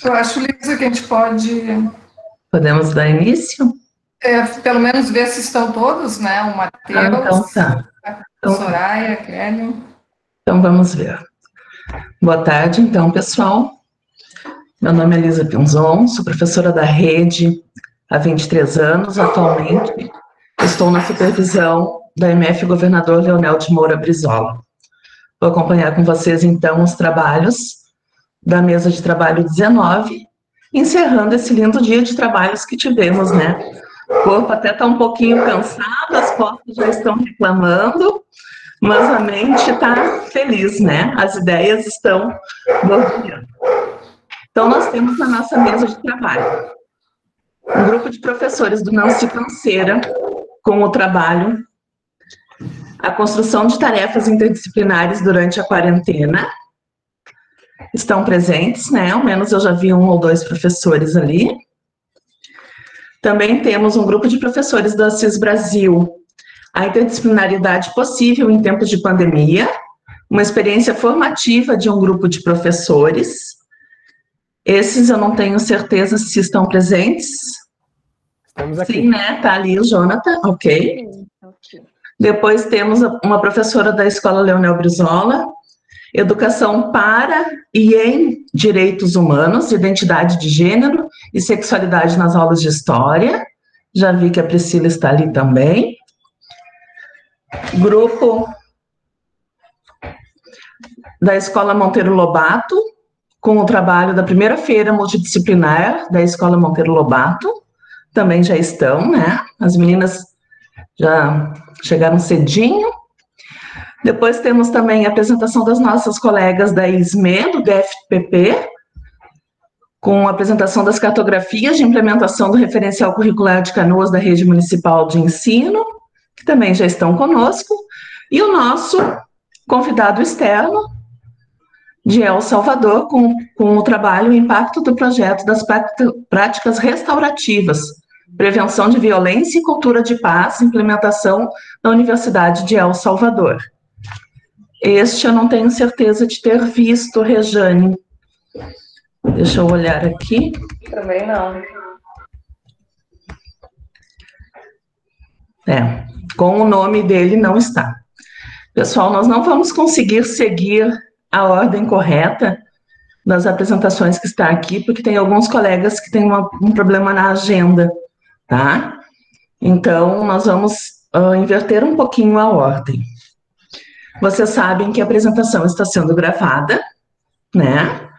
Eu acho, Lisa, que a gente pode... Podemos dar início? Pelo menos ver se estão todos, né? O Matheus, então tá. a Soraya, a Kelly. Então vamos ver. Boa tarde, então, pessoal. Meu nome é Lisa Pinzon, sou professora da rede há 23 anos. Atualmente estou na supervisão da MF Governador Leonel de Moura Brizola. Vou acompanhar com vocês, então, os trabalhos da mesa de trabalho 19, encerrando esse lindo dia de trabalhos que tivemos, né? O corpo até está um pouquinho cansado, as costas já estão reclamando, mas a mente está feliz, né? As ideias estão borbulhando. Então, nós temos na nossa mesa de trabalho um grupo de professores do Nancy Canseira com o trabalho A Construção de Tarefas Interdisciplinares durante a Quarentena. Estão presentes, né? Ao menos eu já vi 1 ou 2 professores ali. Também temos um grupo de professores do Assis Brasil, A Interdisciplinaridade Possível em Tempos de Pandemia, uma experiência formativa de um grupo de professores. Esses eu não tenho certeza se estão presentes. Estamos aqui. Sim, né? Tá ali o Jonathan, ok. Depois temos uma professora da Escola Leonel Brizola, Educação para e em Direitos Humanos, Identidade de Gênero e Sexualidade nas Aulas de História. Já vi que a Priscila está ali também. Grupo da Escola Monteiro Lobato, com o trabalho da primeira feira multidisciplinar da Escola Monteiro Lobato. Também já estão, né? As meninas já chegaram cedinho. Depois temos também a apresentação das nossas colegas da ISME, do DFPP, com a apresentação das cartografias de implementação do referencial curricular de Canoas da Rede Municipal de Ensino, que também já estão conosco, e o nosso convidado externo, de El Salvador, com o trabalho e impacto do projeto das práticas restaurativas, prevenção de violência e cultura de paz, implementação na Universidade de El Salvador. Este eu não tenho certeza de ter visto, Rejane. Deixa eu olhar aqui. Também não. Com o nome dele não está. Pessoal, nós não vamos conseguir seguir a ordem correta das apresentações que está aqui, porque tem alguns colegas que têm um problema na agenda, tá? Então, nós vamos inverter um pouquinho a ordem. Vocês sabem que a apresentação está sendo gravada, né?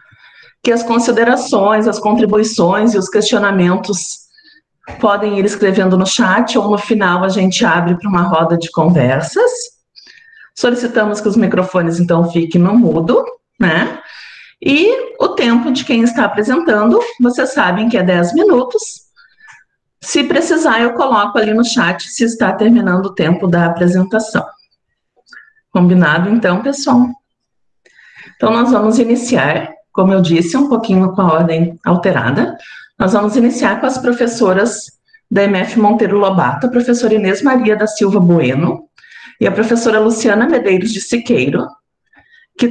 Que as considerações, as contribuições e os questionamentos podem ir escrevendo no chat ou no final a gente abre para uma roda de conversas. Solicitamos que os microfones, então, fiquem no mudo, né? E o tempo de quem está apresentando, vocês sabem que é 10 minutos. Se precisar, eu coloco ali no chat se está terminando o tempo da apresentação. Combinado, então, pessoal? Então, nós vamos iniciar, como eu disse, um pouquinho com a ordem alterada. Nós vamos iniciar com as professoras da MF Monteiro Lobato, a professora Inês Maria da Silva Bueno e a professora Luciana Medeiros de Siqueira, que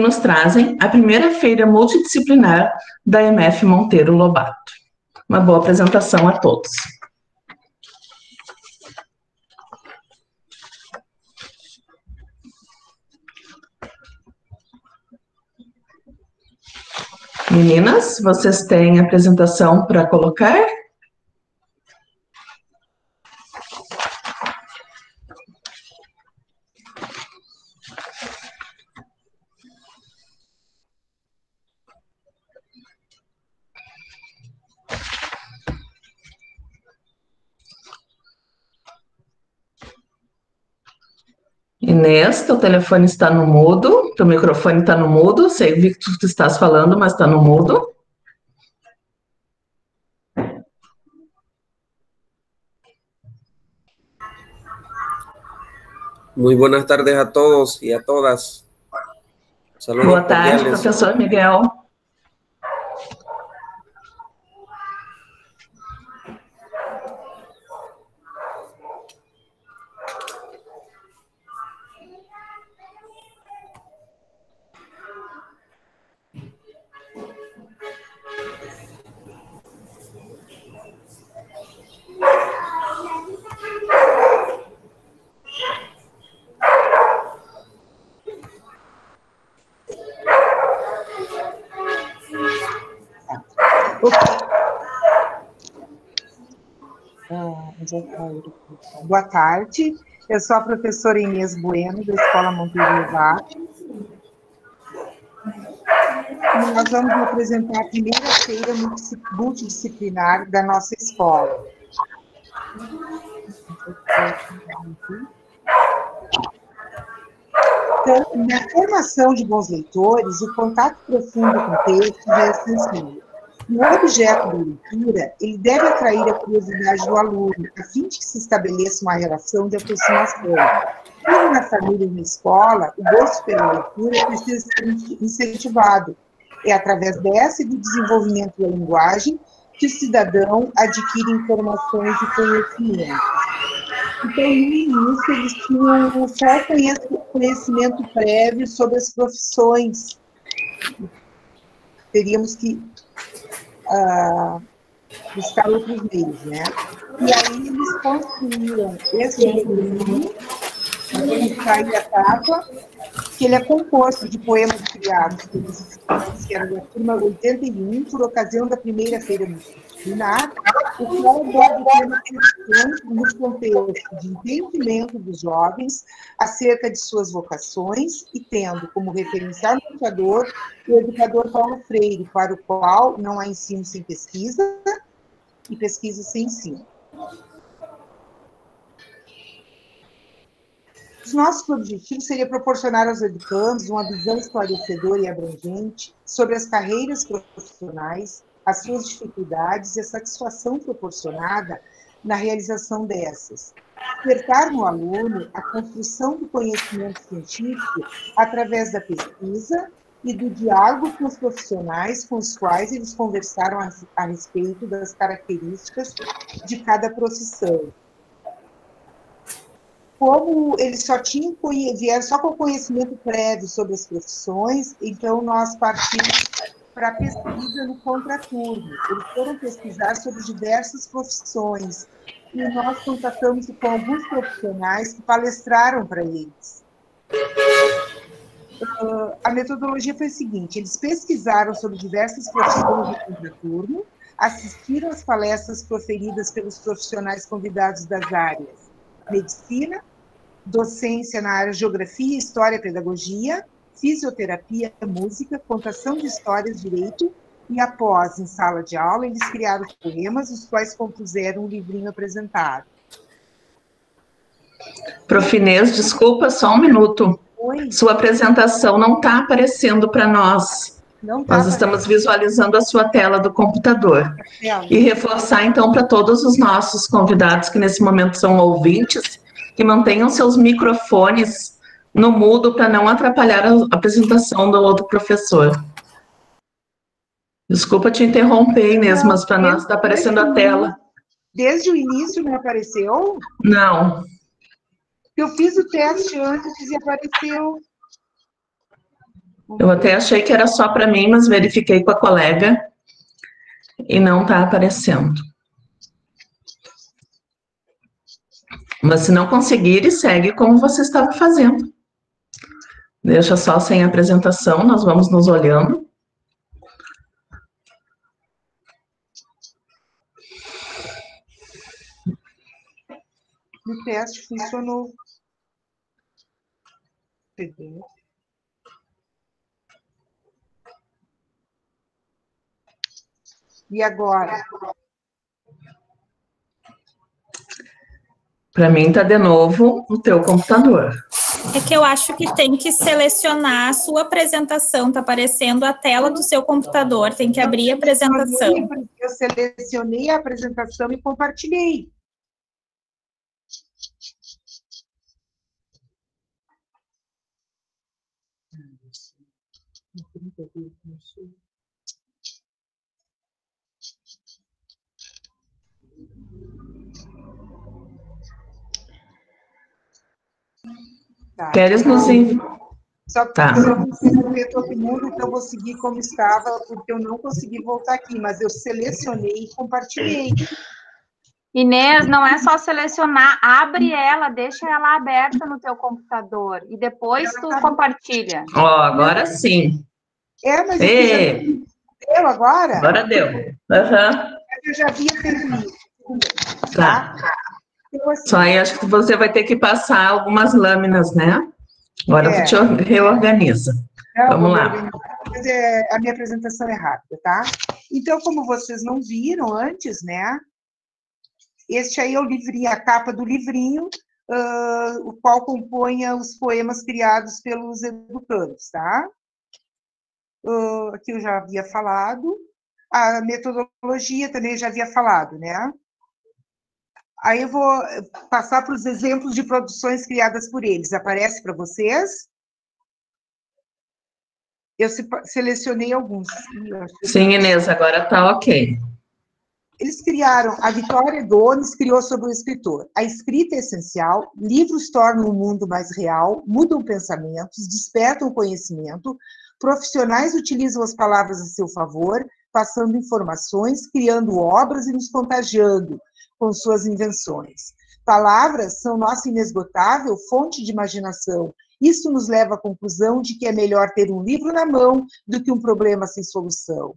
nos trazem a primeira feira multidisciplinar da MF Monteiro Lobato. Uma boa apresentação a todos. Meninas, vocês têm apresentação para colocar? Inês, teu telefone está no mudo, teu microfone está no mudo, sei vi que tu estás falando, mas está no mudo. Muy buenas tardes a todos y a todas. Saludos Boa tarde, cordiales. professor Miguel. Boa tarde, eu sou a professora Inês Bueno, da Escola Monteiro Lobato. E nós vamos apresentar a primeira feira multidisciplinar da nossa escola. Então, na formação de bons leitores, o contato profundo com textos é essencial. O objeto da leitura, ele deve atrair a curiosidade do aluno, a fim de que se estabeleça uma relação de aproximação. Como na família e na escola, o gosto pela leitura precisa ser incentivado. É através dessa e do desenvolvimento da linguagem que o cidadão adquire informações e conhecimentos. Então, no início, eles tinham só conhecimento prévio sobre as profissões. Teríamos que buscar outros meios, né? E aí eles construíram esse livro, a etapa, que ele é composto de poemas criados pelos estudantes, que eram da turma 81, por ocasião da primeira feira multidisciplinar, o qual aborda temas cristãos nos contextos de entendimento dos jovens acerca de suas vocações e tendo como referencial norteador o educador Paulo Freire, para o qual não há ensino sem pesquisa e pesquisa sem ensino. Os nossos objetivos seria proporcionar aos educandos uma visão esclarecedora e abrangente sobre as carreiras profissionais, as suas dificuldades e a satisfação proporcionada na realização dessas. Despertar no aluno a construção do conhecimento científico através da pesquisa e do diálogo com os profissionais com os quais eles conversaram a respeito das características de cada profissão. Como eles vieram só com conhecimento prévio sobre as profissões, então nós partimos para a pesquisa no contraturno. Eles foram pesquisar sobre diversas profissões e nós contatamos com alguns profissionais que palestraram para eles. A metodologia foi a seguinte: eles pesquisaram sobre diversas profissões do contraturno, assistiram às palestras proferidas pelos profissionais convidados das áreas medicina, docência na área de geografia, história, pedagogia, fisioterapia, música, contação de histórias, direito, e após, em sala de aula, eles criaram os poemas, os quais compuseram um livrinho apresentado. Prof. Inês, desculpa, só um minuto. Oi? Sua apresentação não está aparecendo para nós. Nós estamos visualizando a sua tela do computador. E reforçar, então, para todos os nossos convidados, que nesse momento são ouvintes, que mantenham seus microfones no mudo para não atrapalhar a apresentação do outro professor. Desculpa te interromper, Inês, mas para nós está aparecendo a tela. Desde o início não apareceu? Não. Eu fiz o teste antes e apareceu. Eu até achei que era só para mim, mas verifiquei com a colega e não está aparecendo. Mas se não conseguir, segue como você estava fazendo. Deixa só sem apresentação, nós vamos nos olhando. O teste funcionou. E agora? Para mim está de novo o teu computador. É que eu acho que tem que selecionar a sua apresentação, tá aparecendo a tela do seu computador, tem que abrir a apresentação. Eu selecionei a apresentação e compartilhei. Tá. Queres nos enviar? Só porque eu não consigo ver todo mundo, então eu vou seguir como estava, porque eu não consegui voltar aqui, mas eu selecionei e compartilhei. Inês, não é só selecionar, abre ela, deixa ela aberta no teu computador e depois tu compartilha. Ó, agora sim. Mas deu agora? Agora deu. Uhum. Eu já havia feito isso. Tá. Então, assim, Só aí acho que você vai ter que passar algumas lâminas, né? Agora tu te reorganiza. Vamos lá. Mas a minha apresentação é rápida, tá? Então, como vocês não viram antes, né? Este aí é o livrinho, a capa do livrinho, o qual compõe os poemas criados pelos educandos, tá? Aqui eu já havia falado. A metodologia também já havia falado, né? Aí eu vou passar para os exemplos de produções criadas por eles. Aparece para vocês? Eu selecionei alguns. Sim, Inês, agora está ok. Eles criaram, a Vitória Dones criou sobre o escritor. A escrita é essencial, livros tornam o mundo mais real, mudam pensamentos, despertam conhecimento, profissionais utilizam as palavras a seu favor, passando informações, criando obras e nos contagiando com suas invenções. Palavras são nossa inesgotável fonte de imaginação. Isso nos leva à conclusão de que é melhor ter um livro na mão do que um problema sem solução.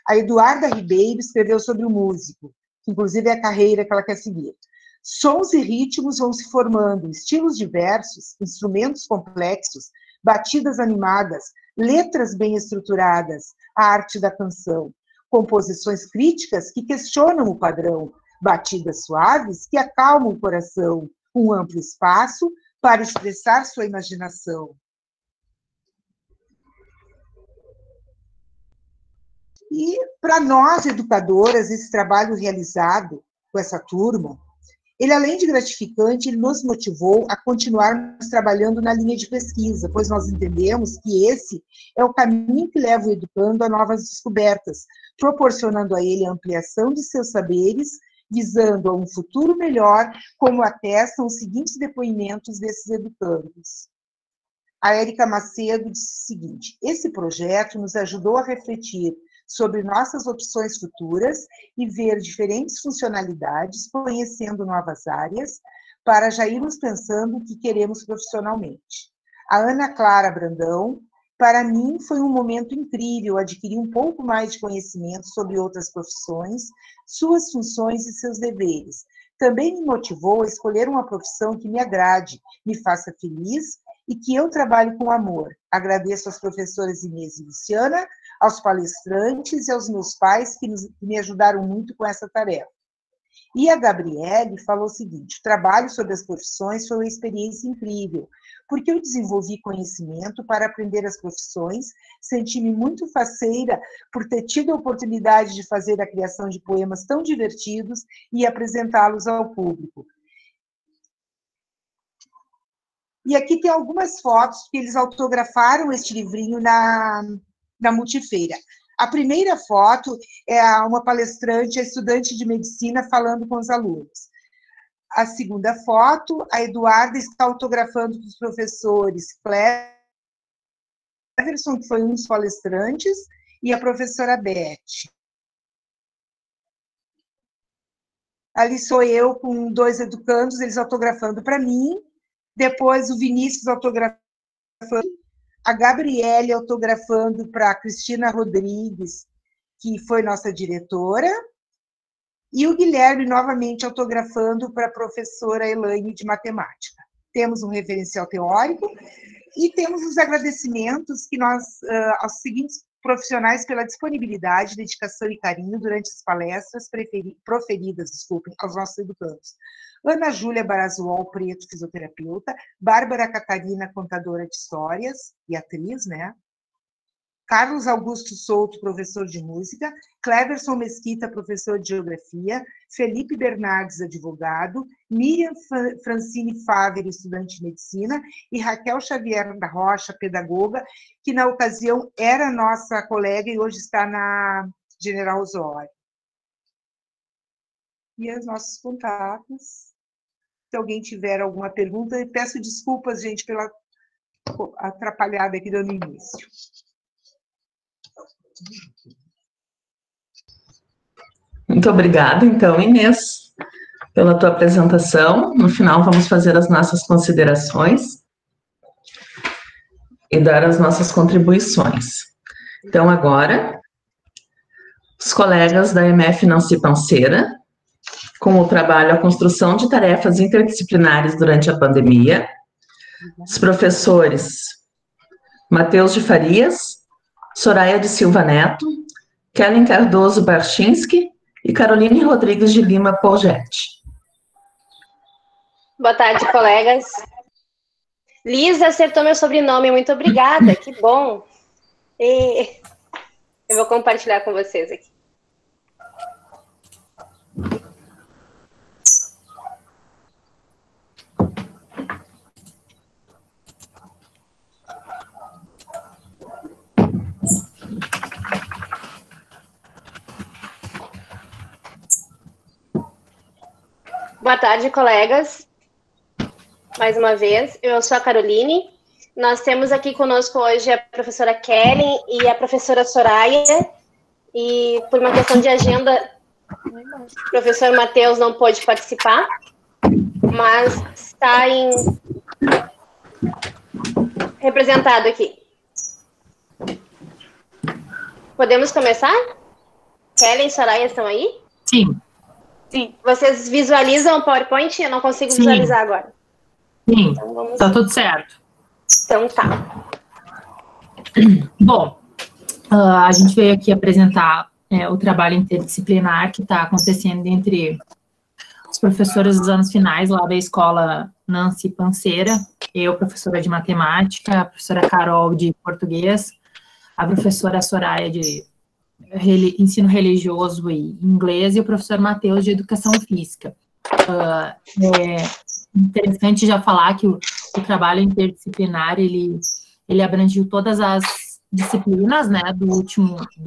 A Eduarda Ribeiro escreveu sobre o músico, que inclusive é a carreira que ela quer seguir. Sons e ritmos vão se formando, estilos diversos, instrumentos complexos, batidas animadas, letras bem estruturadas, a arte da canção, composições críticas que questionam o padrão, batidas suaves que acalmam o coração, um amplo espaço para expressar sua imaginação. E, para nós, educadoras, esse trabalho realizado com essa turma, ele, além de gratificante, ele nos motivou a continuarmos trabalhando na linha de pesquisa, pois nós entendemos que esse é o caminho que leva o educando a novas descobertas, proporcionando a ele a ampliação de seus saberes, visando a um futuro melhor, como atestam os seguintes depoimentos desses educandos. A Érica Macedo disse o seguinte: esse projeto nos ajudou a refletir sobre nossas opções futuras e ver diferentes funcionalidades, conhecendo novas áreas, para já irmos pensando o que queremos profissionalmente. A Ana Clara Brandão: para mim foi um momento incrível adquirir um pouco mais de conhecimento sobre outras profissões, suas funções e seus deveres. Também me motivou a escolher uma profissão que me agrade, me faça feliz e que eu trabalhe com amor. Agradeço às professoras Inês e Luciana, aos palestrantes e aos meus pais que me ajudaram muito com essa tarefa. E a Gabriele falou o seguinte: o trabalho sobre as profissões foi uma experiência incrível, porque eu desenvolvi conhecimento para aprender as profissões, senti-me muito faceira por ter tido a oportunidade de fazer a criação de poemas tão divertidos e apresentá-los ao público. E aqui tem algumas fotos que eles autografaram este livrinho na Multifeira. A primeira foto é uma palestrante, a estudante de medicina, falando com os alunos. A segunda foto, a Eduarda está autografando para os professores Cleverson, que foi um dos palestrantes, e a professora Beth. Ali sou eu com 2 educandos, eles autografando para mim, depois o Vinícius autografando, a Gabriele autografando para a Cristina Rodrigues, que foi nossa diretora, e o Guilherme novamente autografando para a professora Elaine de matemática. Temos um referencial teórico e temos os agradecimentos que nós, aos seguintes profissionais pela disponibilidade, dedicação e carinho durante as palestras proferidas, aos nossos educandos. Ana Júlia Barazuol Preto, fisioterapeuta, Bárbara Catarina, contadora de histórias e atriz, né? Carlos Augusto Souto, professor de música, Cleverson Mesquita, professor de geografia, Felipe Bernardes, advogado, Miriam Francine Favre, estudante de medicina, e Raquel Xavier da Rocha, pedagoga, que na ocasião era nossa colega e hoje está na General Osório. E os nossos contatos. Se alguém tiver alguma pergunta, eu peço desculpas, gente, pela atrapalhada aqui dando início. Muito obrigada, então, Inês, pela tua apresentação. No final, vamos fazer as nossas considerações e dar as nossas contribuições. Então, agora, os colegas da MF Nancy Panceira, com o trabalho A Construção de Tarefas Interdisciplinares durante a Pandemia, os professores Matheus de Farias, Soraya de Silva Neto, Kellen Cardoso Barchinski e Caroline Rodrigues de Lima Polgetti. Boa tarde, colegas. Liz acertou meu sobrenome, muito obrigada, que bom. E eu vou compartilhar com vocês aqui. Boa tarde, colegas. Mais uma vez, eu sou a Caroline. Nós temos aqui conosco hoje a professora Kellen e a professora Soraya. E por uma questão de agenda, o professor Matheus não pôde participar, mas está representado aqui. Podemos começar? Kellen e Soraya estão aí? Sim. Sim. Vocês visualizam o PowerPoint? Eu não consigo visualizar agora. Sim, então, tá tudo certo. Então tá. Bom, a gente veio aqui apresentar o trabalho interdisciplinar que está acontecendo entre os professores dos anos finais lá da escola Nancy Panceira, eu, professora de matemática, a professora Carol de português, a professora Soraya de ensino religioso e inglês e o professor Matheus de educação física. É interessante já falar que o trabalho interdisciplinar, ele abrangiu todas as disciplinas, né,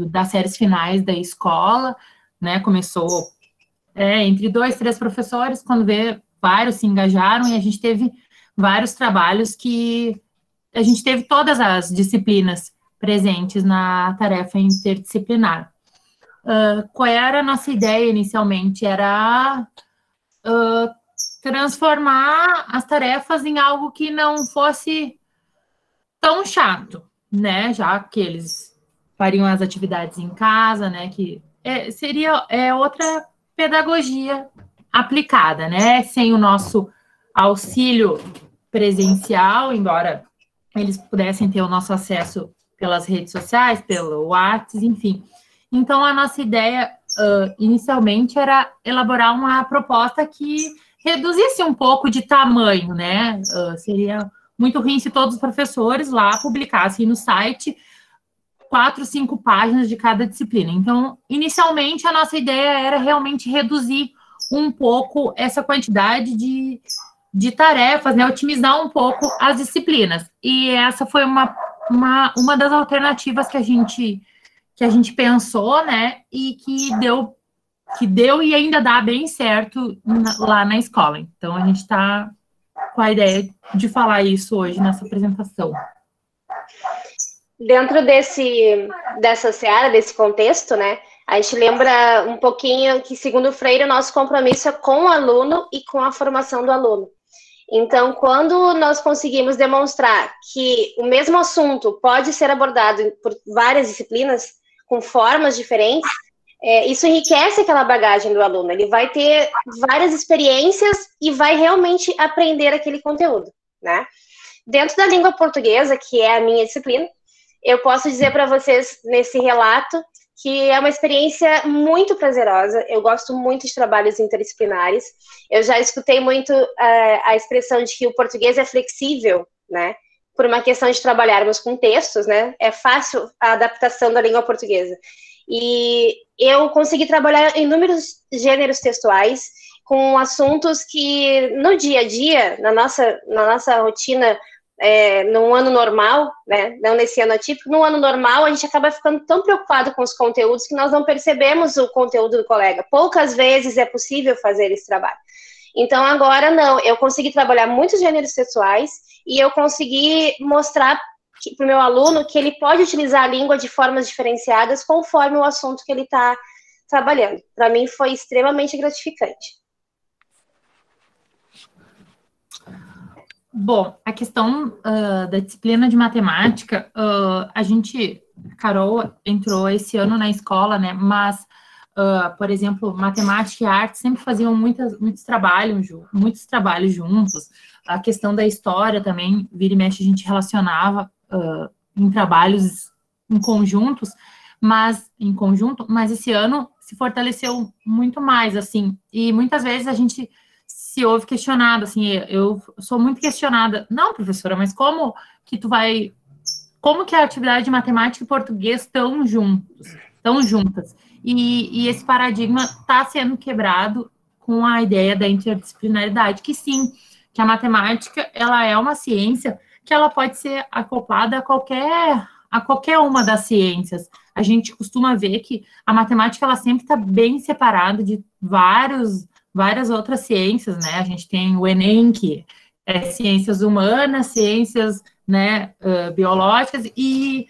das séries finais da escola, né, começou entre 2, 3 professores, quando vários se engajaram e a gente teve vários trabalhos que a gente teve todas as disciplinas presentes na tarefa interdisciplinar. Qual era a nossa ideia inicialmente? Era transformar as tarefas em algo que não fosse tão chato, né? Já que eles fariam as atividades em casa, né? Que seria outra pedagogia aplicada, né? Sem o nosso auxílio presencial, embora eles pudessem ter o nosso acesso pelas redes sociais, pelo WhatsApp, enfim. Então, a nossa ideia, inicialmente, era elaborar uma proposta que reduzisse um pouco de tamanho, né? Seria muito ruim se todos os professores lá publicassem no site 4, 5 páginas de cada disciplina. Então, inicialmente, a nossa ideia era realmente reduzir um pouco essa quantidade de tarefas, né? Otimizar um pouco as disciplinas. E essa foi uma das alternativas que a gente pensou, né, e que deu e ainda dá bem certo lá na escola. Então, a gente está com a ideia de falar isso hoje nessa apresentação. Dentro dessa seara, desse contexto, né, a gente lembra um pouquinho que, segundo o Freire, o nosso compromisso é com o aluno e com a formação do aluno. Então, quando nós conseguimos demonstrar que o mesmo assunto pode ser abordado por várias disciplinas, com formas diferentes, isso enriquece aquela bagagem do aluno. Ele vai ter várias experiências e vai realmente aprender aquele conteúdo, né? Dentro da língua portuguesa, que é a minha disciplina, eu posso dizer para vocês, nesse relato, que é uma experiência muito prazerosa. Eu gosto muito de trabalhos interdisciplinares. Eu já escutei muito a expressão de que o português é flexível, né? Por uma questão de trabalharmos com textos, né? É fácil a adaptação da língua portuguesa. E eu consegui trabalhar em inúmeros gêneros textuais, com assuntos que, no dia a dia, na nossa rotina, num ano normal, né, não nesse ano atípico, no ano normal a gente acaba ficando tão preocupado com os conteúdos que nós não percebemos o conteúdo do colega. Poucas vezes é possível fazer esse trabalho. Então, agora não, eu consegui trabalhar muitos gêneros textuais e eu consegui mostrar para o meu aluno que ele pode utilizar a língua de formas diferenciadas conforme o assunto que ele está trabalhando. Para mim foi extremamente gratificante. Bom, a questão da disciplina de matemática, Carol entrou esse ano na escola, né? Mas, por exemplo, matemática e arte sempre faziam muitos trabalhos juntos. A questão da história também, vira e mexe, a gente relacionava em trabalhos em conjunto, mas esse ano se fortaleceu muito mais, assim, e muitas vezes a gente se ouve questionado, assim, eu sou muito questionada, não, professora, mas como que a atividade de matemática e português estão juntas? E esse paradigma está sendo quebrado com a ideia da interdisciplinaridade, que sim, que a matemática, ela é uma ciência que ela pode ser acoplada a qualquer uma das ciências. A gente costuma ver que a matemática, ela sempre está bem separada de várias outras ciências, né? A gente tem o Enem, que é ciências humanas, ciências, né, biológicas e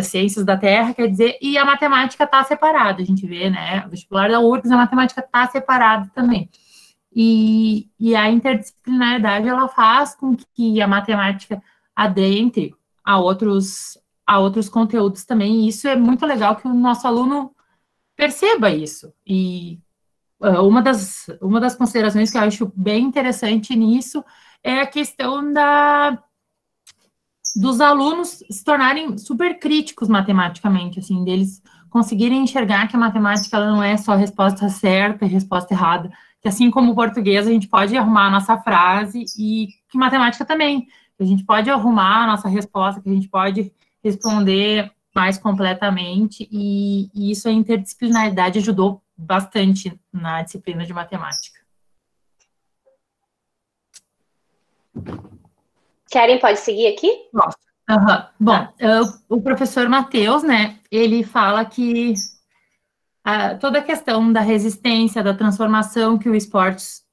ciências da Terra, quer dizer, e a matemática está separada. A gente vê, né, o vestibular da URGS, a matemática está separada também. E a interdisciplinaridade, ela faz com que a matemática adentre a outros conteúdos também, e isso é muito legal que o nosso aluno perceba isso. E uma das considerações que eu acho bem interessante nisso é a questão dos alunos se tornarem super críticos matematicamente, assim, deles conseguirem enxergar que a matemática ela não é só resposta certa e resposta errada, que assim como o português a gente pode arrumar a nossa frase e que matemática também, que a gente pode arrumar a nossa resposta, que a gente pode responder mais completamente, e isso a interdisciplinaridade ajudou bastante na disciplina de matemática. Karen, pode seguir aqui? Nossa. Uhum. Bom, o professor Matheus, né, ele fala que toda a questão da resistência, da transformação que o esporte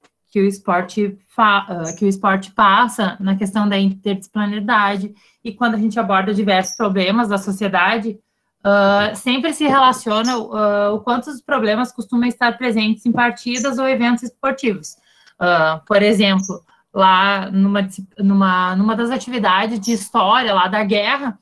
passa na questão da interdisciplinaridade, e quando a gente aborda diversos problemas da sociedade, sempre se relaciona o quanto os problemas costumam estar presentes em partidas ou eventos esportivos. Por exemplo, lá numa das atividades de história lá da guerra,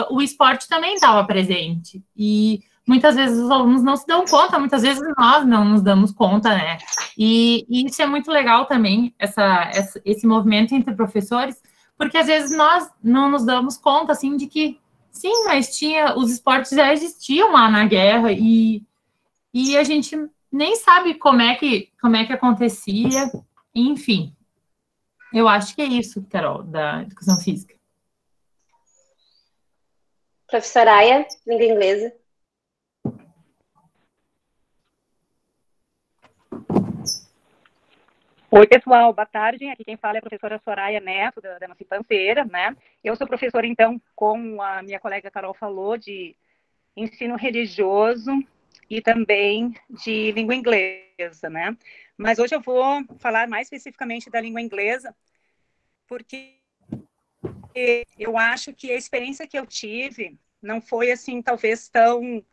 o esporte também estava presente. E muitas vezes os alunos não se dão conta, muitas vezes nós não nos damos conta, né? E isso é muito legal também, esse movimento entre professores, porque às vezes nós não nos damos conta, assim, de que sim, mas os esportes já existiam lá na guerra e a gente nem sabe como é que acontecia, enfim. Eu acho que é isso, Carol, da educação física. Professora Aya, língua inglesa. Oi, pessoal, boa tarde. Aqui quem fala é a professora Soraya Neto, da nossa Panceira, né? Eu sou professora, então, como a minha colega Carol falou, de ensino religioso e também de língua inglesa, né? Mas hoje eu vou falar mais especificamente da língua inglesa, porque eu acho que a experiência que eu tive não foi, assim, talvez tão,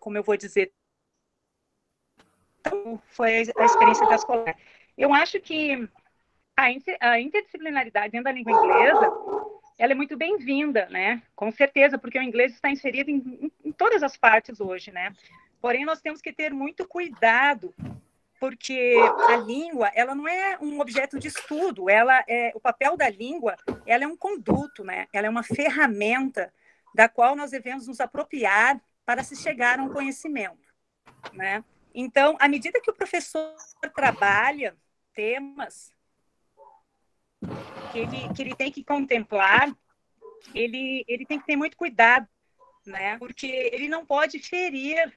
como eu vou dizer, foi a experiência das colegas. Eu acho que a interdisciplinaridade dentro da língua inglesa, ela é muito bem-vinda, né? Com certeza, porque o inglês está inserido em todas as partes hoje, né? Porém, nós temos que ter muito cuidado, porque a língua, ela não é um objeto de estudo, o papel da língua, ela é um conduto, né? Ela é uma ferramenta da qual nós devemos nos apropriar para se chegar a um conhecimento, né? Então, à medida que o professor trabalha temas que ele tem que contemplar, ele tem que ter muito cuidado, né? Porque ele não pode ferir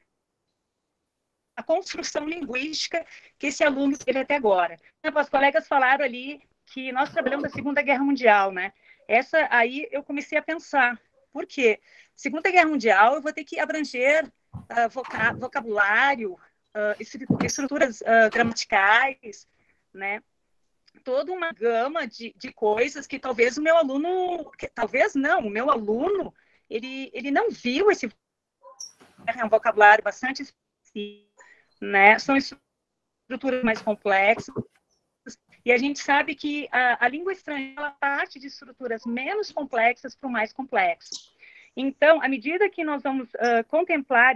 a construção linguística que esse aluno teve até agora. Os colegas falaram ali que nós trabalhamos a Segunda Guerra Mundial, né? Essa aí eu comecei a pensar. Por quê? Segunda Guerra Mundial, eu vou ter que abranger vocabulário, estruturas gramaticais, né? Toda uma gama de coisas que talvez o meu aluno, o meu aluno, ele não viu esse vocabulário bastante específico, né? São estruturas mais complexas, e a gente sabe que a língua estrangeira parte de estruturas menos complexas para o mais complexo. Então, à medida que nós vamos contemplar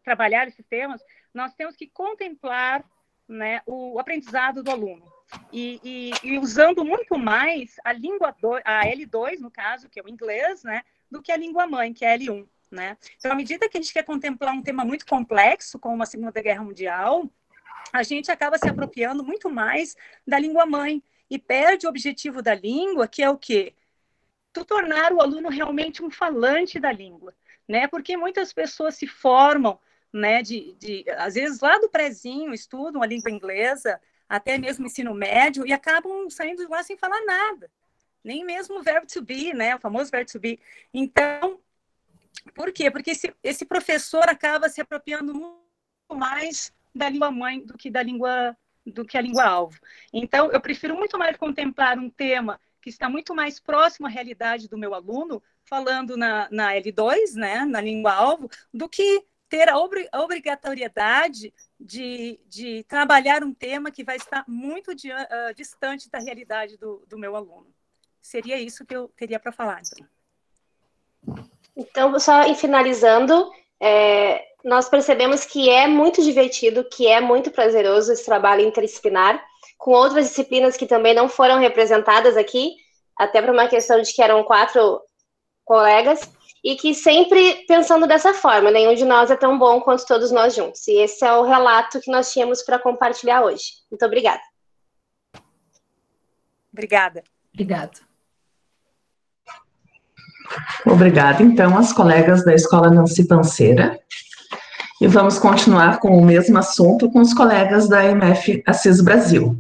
trabalhar esses temas, nós temos que contemplar, né, o aprendizado do aluno. E usando muito mais a L2, no caso, que é o inglês, né, do que a língua mãe, que é a L1. Né? Então, à medida que a gente quer contemplar um tema muito complexo, como a Segunda Guerra Mundial, a gente acaba se apropriando muito mais da língua mãe e perde o objetivo da língua, que é o quê? Tu tornar o aluno realmente um falante da língua, né? Porque muitas pessoas se formam, né, às vezes lá do prézinho, estudam a língua inglesa, até mesmo ensino médio, e acabam saindo de lá sem falar nada, nem mesmo o verbo to be, né? O famoso verbo to be. Então, por quê? Porque esse professor acaba se apropriando muito mais da língua mãe do que a língua alvo. Então, eu prefiro muito mais contemplar um tema que está muito mais próximo à realidade do meu aluno, falando na L2, né, na língua alvo, do que ter a obrigatoriedade de trabalhar um tema que vai estar muito distante da realidade do meu aluno. Seria isso que eu teria para falar, então. Então, só finalizando, nós percebemos que é muito divertido, que é muito prazeroso esse trabalho interdisciplinar, com outras disciplinas que também não foram representadas aqui, até por uma questão de que eram 4 colegas, e que sempre pensando dessa forma, nenhum de nós é tão bom quanto todos nós juntos. E esse é o relato que nós tínhamos para compartilhar hoje. Muito obrigada. Obrigada. Obrigada. Obrigada, então, às colegas da Escola Nancy Panceira. E vamos continuar com o mesmo assunto com os colegas da MF Assis Brasil.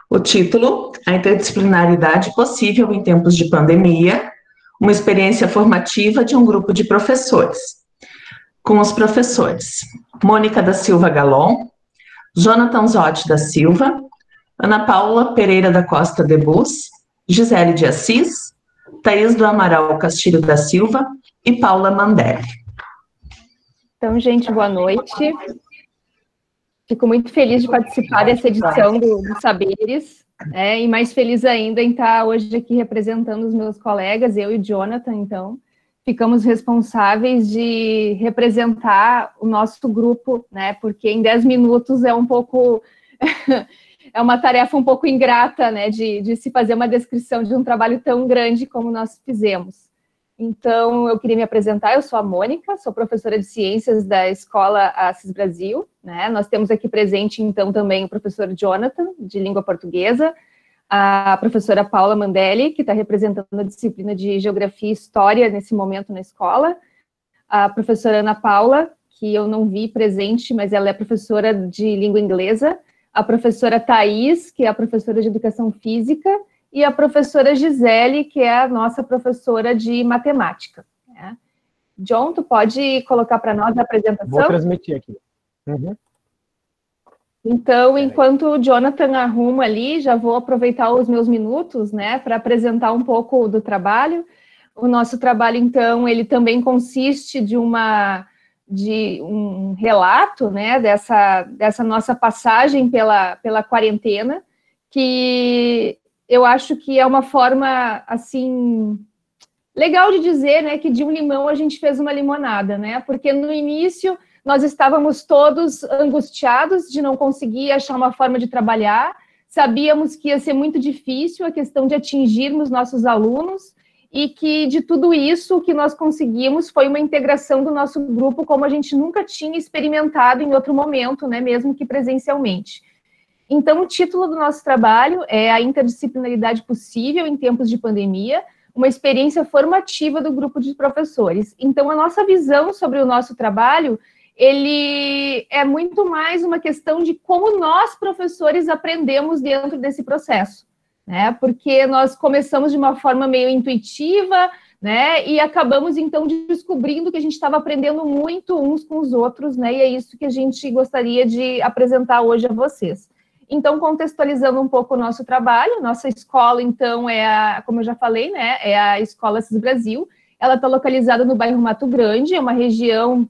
O título, A Interdisciplinaridade Possível em Tempos de Pandemia, uma experiência formativa de um grupo de professores. Com os professores Mônica da Silva Galon, Jonathan Zotti da Silva, Ana Paula Pereira da Costa Debus, Gisele de Assis, Thaís do Amaral Castilho da Silva e Paula Mandelli. Então, gente, boa noite. Fico muito feliz de participar dessa edição do Saberes, né, e mais feliz ainda em estar hoje aqui representando os meus colegas, eu e o Jonathan, então. Ficamos responsáveis de representar o nosso grupo, né, porque em 10 minutos é um pouco... é uma tarefa um pouco ingrata, né, de se fazer uma descrição de um trabalho tão grande como nós fizemos. Então, eu queria me apresentar, eu sou a Mônica, sou professora de Ciências da Escola Assis Brasil, né, nós temos aqui presente, então, também o professor Jonathan, de Língua Portuguesa, a professora Paula Mandelli, que está representando a disciplina de Geografia e História nesse momento na escola, a professora Ana Paula, que eu não vi presente, mas ela é professora de Língua Inglesa, a professora Thaís, que é a professora de Educação Física, e a professora Gisele, que é a nossa professora de Matemática. Né? John, tu pode colocar para nós a apresentação? Vou transmitir aqui. Uhum. Então, enquanto o Jonathan arruma ali, já vou aproveitar os meus minutos, né, para apresentar um pouco do trabalho. O nosso trabalho, então, ele também consiste de um relato, né, dessa nossa passagem pela quarentena, que eu acho que é uma forma, assim, legal de dizer, né, que de um limão a gente fez uma limonada, né, porque no início nós estávamos todos angustiados de não conseguir achar uma forma de trabalhar, sabíamos que ia ser muito difícil a questão de atingirmos nossos alunos, e que de tudo isso o que nós conseguimos foi uma integração do nosso grupo como a gente nunca tinha experimentado em outro momento, né, mesmo que presencialmente. Então, o título do nosso trabalho é A Interdisciplinaridade Possível em Tempos de Pandemia, uma experiência formativa do grupo de professores. Então, a nossa visão sobre o nosso trabalho, ele é muito mais uma questão de como nós, professores, aprendemos dentro desse processo, né? Porque nós começamos de uma forma meio intuitiva, né? E acabamos, então, descobrindo que a gente estava aprendendo muito uns com os outros, né? E é isso que a gente gostaria de apresentar hoje a vocês. Então, contextualizando um pouco o nosso trabalho, nossa escola, então, como eu já falei, né? É a Escola CIS Brasil. Ela está localizada no bairro Mato Grande, é uma região,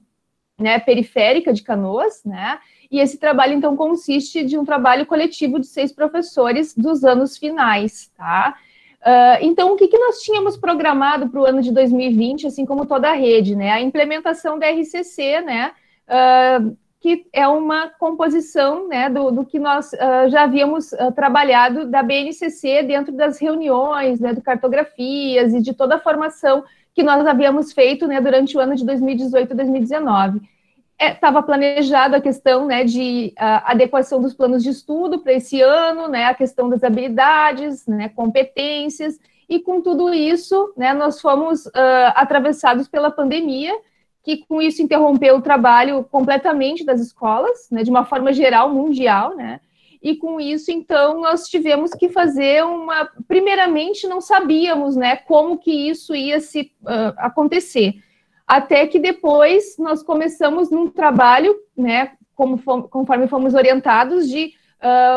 né, periférica de Canoas, né? E esse trabalho, então, consiste de um trabalho coletivo de 6 professores dos anos finais, tá? Então, o que nós tínhamos programado para o ano de 2020, assim como toda a rede, né? A implementação da RCC, né? Que é uma composição, né, do que nós já havíamos trabalhado da BNCC dentro das reuniões, né, do cartografias e de toda a formação que nós havíamos feito, né, durante o ano de 2018 e 2019. Estava planejado a questão, né, de adequação dos planos de estudo para esse ano, né, a questão das habilidades, né, competências, e com tudo isso, né, nós fomos atravessados pela pandemia, que com isso interrompeu o trabalho completamente das escolas, né, de uma forma geral, mundial, né, e com isso, então, nós tivemos que fazer primeiramente, não sabíamos, né, como que isso ia acontecer, até que depois nós começamos num trabalho, né, conforme fomos orientados, de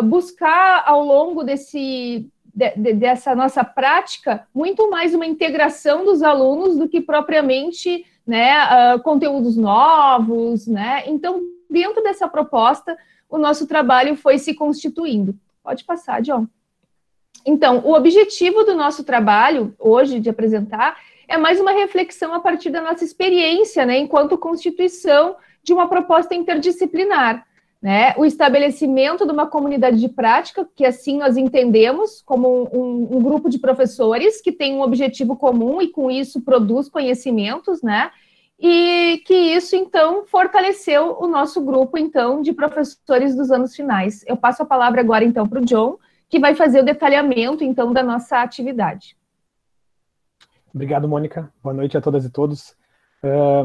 buscar ao longo dessa nossa prática, muito mais uma integração dos alunos do que propriamente, né, conteúdos novos, né? Então, dentro dessa proposta, o nosso trabalho foi se constituindo. Pode passar, John. Então, o objetivo do nosso trabalho, hoje, de apresentar, é mais uma reflexão a partir da nossa experiência, né, enquanto constituição de uma proposta interdisciplinar, né, o estabelecimento de uma comunidade de prática, que assim nós entendemos como um grupo de professores que tem um objetivo comum e com isso produz conhecimentos, né, e que isso, então, fortaleceu o nosso grupo, então, de professores dos anos finais. Eu passo a palavra agora, então, para o John, que vai fazer o detalhamento, então, da nossa atividade. Obrigado, Mônica. Boa noite a todas e todos.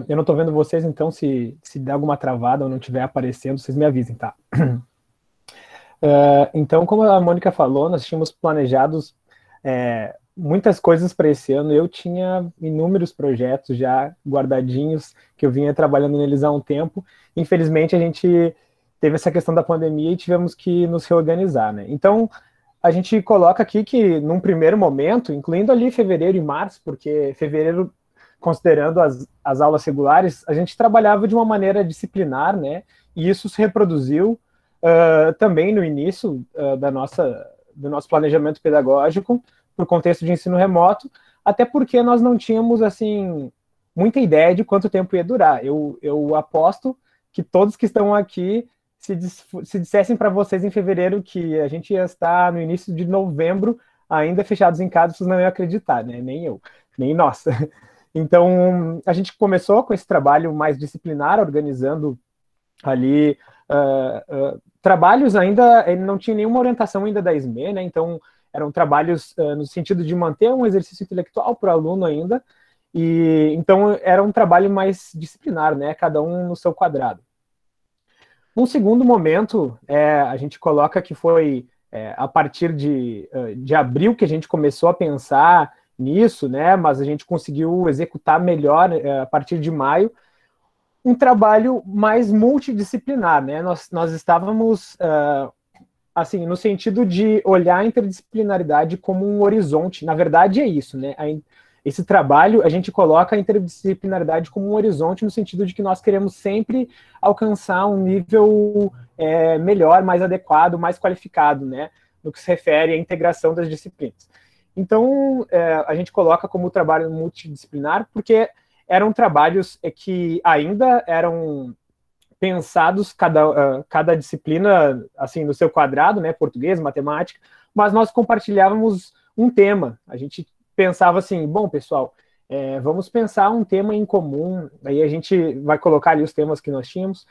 Eu não estou vendo vocês, então, se der alguma travada ou não estiver aparecendo, vocês me avisem, tá? Então, como a Mônica falou, nós tínhamos planejados muitas coisas para esse ano. Eu tinha inúmeros projetos já guardadinhos, que eu vinha trabalhando neles há um tempo. Infelizmente, a gente teve essa questão da pandemia e tivemos que nos reorganizar, né? Então, a gente coloca aqui que, num primeiro momento, incluindo ali fevereiro e março, porque fevereiro, considerando as aulas regulares, a gente trabalhava de uma maneira disciplinar, né? E isso se reproduziu também no início do nosso planejamento pedagógico, por contexto de ensino remoto, até porque nós não tínhamos, assim, muita ideia de quanto tempo ia durar. Eu aposto que todos que estão aqui, se dissessem para vocês em fevereiro que a gente ia estar no início de novembro, ainda fechados em casa, vocês não iam acreditar, né? Nem eu, nem nós. Então, a gente começou com esse trabalho mais disciplinar, organizando ali trabalhos ainda, ele não tinha nenhuma orientação ainda da SME, né? Então, eram trabalhos no sentido de manter um exercício intelectual para o aluno ainda, e então era um trabalho mais disciplinar, né? Cada um no seu quadrado. Um segundo momento, a gente coloca que foi a partir de abril que a gente começou a pensar nisso, né? Mas a gente conseguiu executar melhor a partir de maio, um trabalho mais multidisciplinar, né? Nós estávamos, assim, no sentido de olhar a interdisciplinaridade como um horizonte. Na verdade, é isso, né? Esse trabalho, a gente coloca a interdisciplinaridade como um horizonte no sentido de que nós queremos sempre alcançar um nível melhor, mais adequado, mais qualificado, né? No que se refere à integração das disciplinas. Então, a gente coloca como trabalho multidisciplinar porque eram trabalhos que ainda eram pensados, cada disciplina, assim, no seu quadrado, né, português, matemática, mas nós compartilhávamos um tema. A gente pensava assim, bom, pessoal, vamos pensar um tema em comum, aí a gente vai colocar ali os temas que nós tínhamos,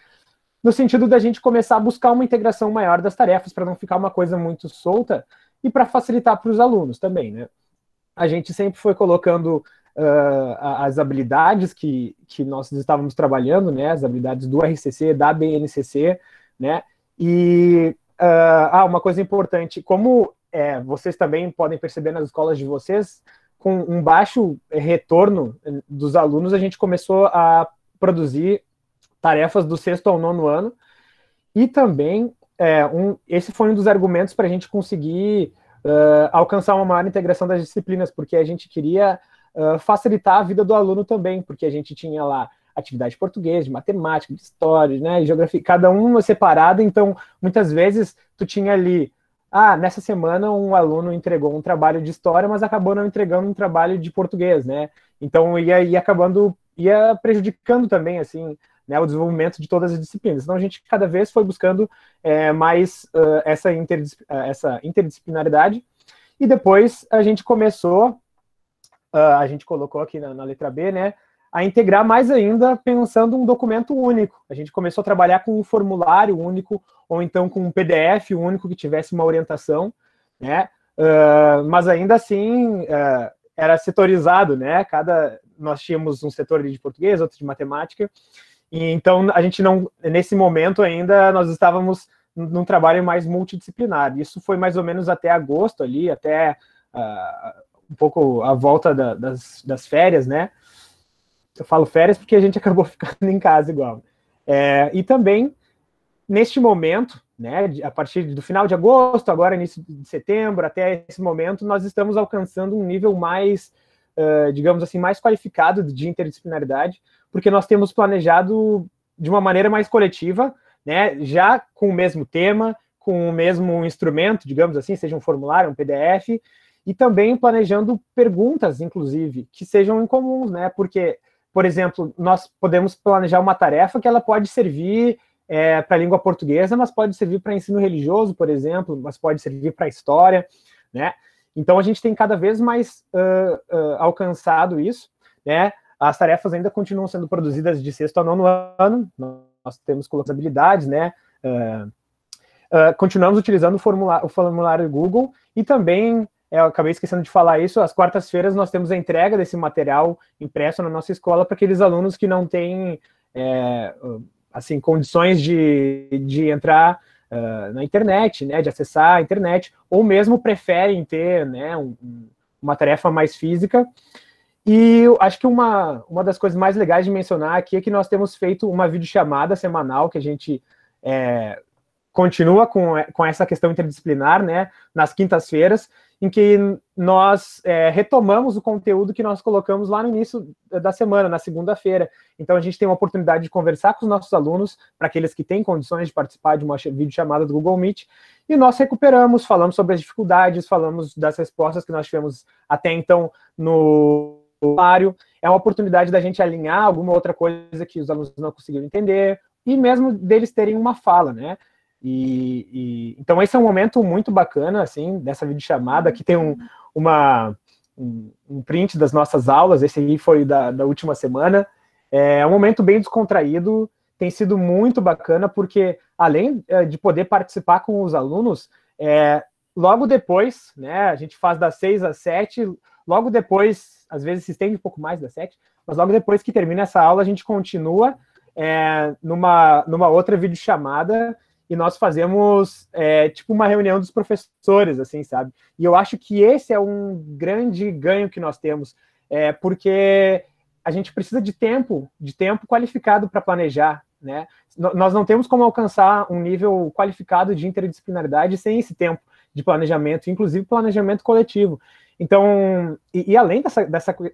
no sentido da gente começar a buscar uma integração maior das tarefas, para não ficar uma coisa muito solta, e para facilitar para os alunos também, né? A gente sempre foi colocando as habilidades que nós estávamos trabalhando, né? As habilidades do RCC, da BNCC, né? E uma coisa importante, como vocês também podem perceber nas escolas de vocês, com um baixo retorno dos alunos, a gente começou a produzir tarefas do 6º ao 9º ano, e também esse foi um dos argumentos para a gente conseguir alcançar uma maior integração das disciplinas, porque a gente queria facilitar a vida do aluno também, porque a gente tinha lá atividade de português, de matemática, de história, né, geografia, cada um separado, então muitas vezes tu tinha ali, nessa semana um aluno entregou um trabalho de história, mas acabou não entregando um trabalho de português, né, então ia prejudicando também, assim, né, o desenvolvimento de todas as disciplinas. Então a gente cada vez foi buscando mais essa interdisciplinaridade, e depois a gente começou, a gente colocou aqui na letra B, né, a integrar mais ainda pensando um documento único. A gente começou a trabalhar com um formulário único, ou então com um PDF único que tivesse uma orientação, né, mas ainda assim era setorizado, né, nós tínhamos um setor de português, outro de matemática, e então a gente não, nesse momento ainda, nós estávamos num trabalho mais multidisciplinar. Isso foi mais ou menos até agosto ali, até um pouco a volta das férias, né? Eu falo férias porque a gente acabou ficando em casa igual. E também, neste momento, né, a partir do final de agosto, agora início de setembro, até esse momento, nós estamos alcançando um nível mais, digamos assim, mais qualificado de interdisciplinaridade, porque nós temos planejado de uma maneira mais coletiva, né, já com o mesmo tema, com o mesmo instrumento, digamos assim, seja um formulário, um PDF, e também planejando perguntas, inclusive, que sejam incomuns, né, porque, por exemplo, nós podemos planejar uma tarefa que ela pode servir para a língua portuguesa, mas pode servir para ensino religioso, por exemplo, mas pode servir para história, né, então a gente tem cada vez mais alcançado isso, né. As tarefas ainda continuam sendo produzidas de 6º ao 9º ano, nós temos colocado habilidades, né? Continuamos utilizando o formulário Google, e também, eu acabei esquecendo de falar isso, às quartas-feiras nós temos a entrega desse material impresso na nossa escola para aqueles alunos que não têm assim, condições de entrar na internet, né? De acessar a internet, ou mesmo preferem ter, né, uma tarefa mais física. E eu acho que uma das coisas mais legais de mencionar aqui é que nós temos feito uma videochamada semanal, que a gente continua com essa questão interdisciplinar, né, nas quintas-feiras, em que nós retomamos o conteúdo que nós colocamos lá no início da semana, na segunda-feira. Então a gente tem uma oportunidade de conversar com os nossos alunos, para aqueles que têm condições de participar de uma videochamada do Google Meet, e nós recuperamos, falamos sobre as dificuldades, falamos das respostas que nós tivemos até então no formulário. É uma oportunidade da gente alinhar alguma outra coisa que os alunos não conseguiram entender, e mesmo deles terem uma fala, né? Então esse é um momento muito bacana, assim, dessa videochamada. Aqui tem um print das nossas aulas, esse aí foi da última semana. É um momento bem descontraído, tem sido muito bacana, porque além de poder participar com os alunos, logo depois, né, a gente faz das 6 às 7, logo depois, às vezes se estende um pouco mais das 7, mas logo depois que termina essa aula, a gente continua numa outra videochamada, e nós fazemos, tipo, uma reunião dos professores, assim, sabe? E eu acho que esse é um grande ganho que nós temos, porque a gente precisa de tempo qualificado para planejar, né? Nós não temos como alcançar um nível qualificado de interdisciplinaridade sem esse tempo de planejamento, inclusive planejamento coletivo. Então, e além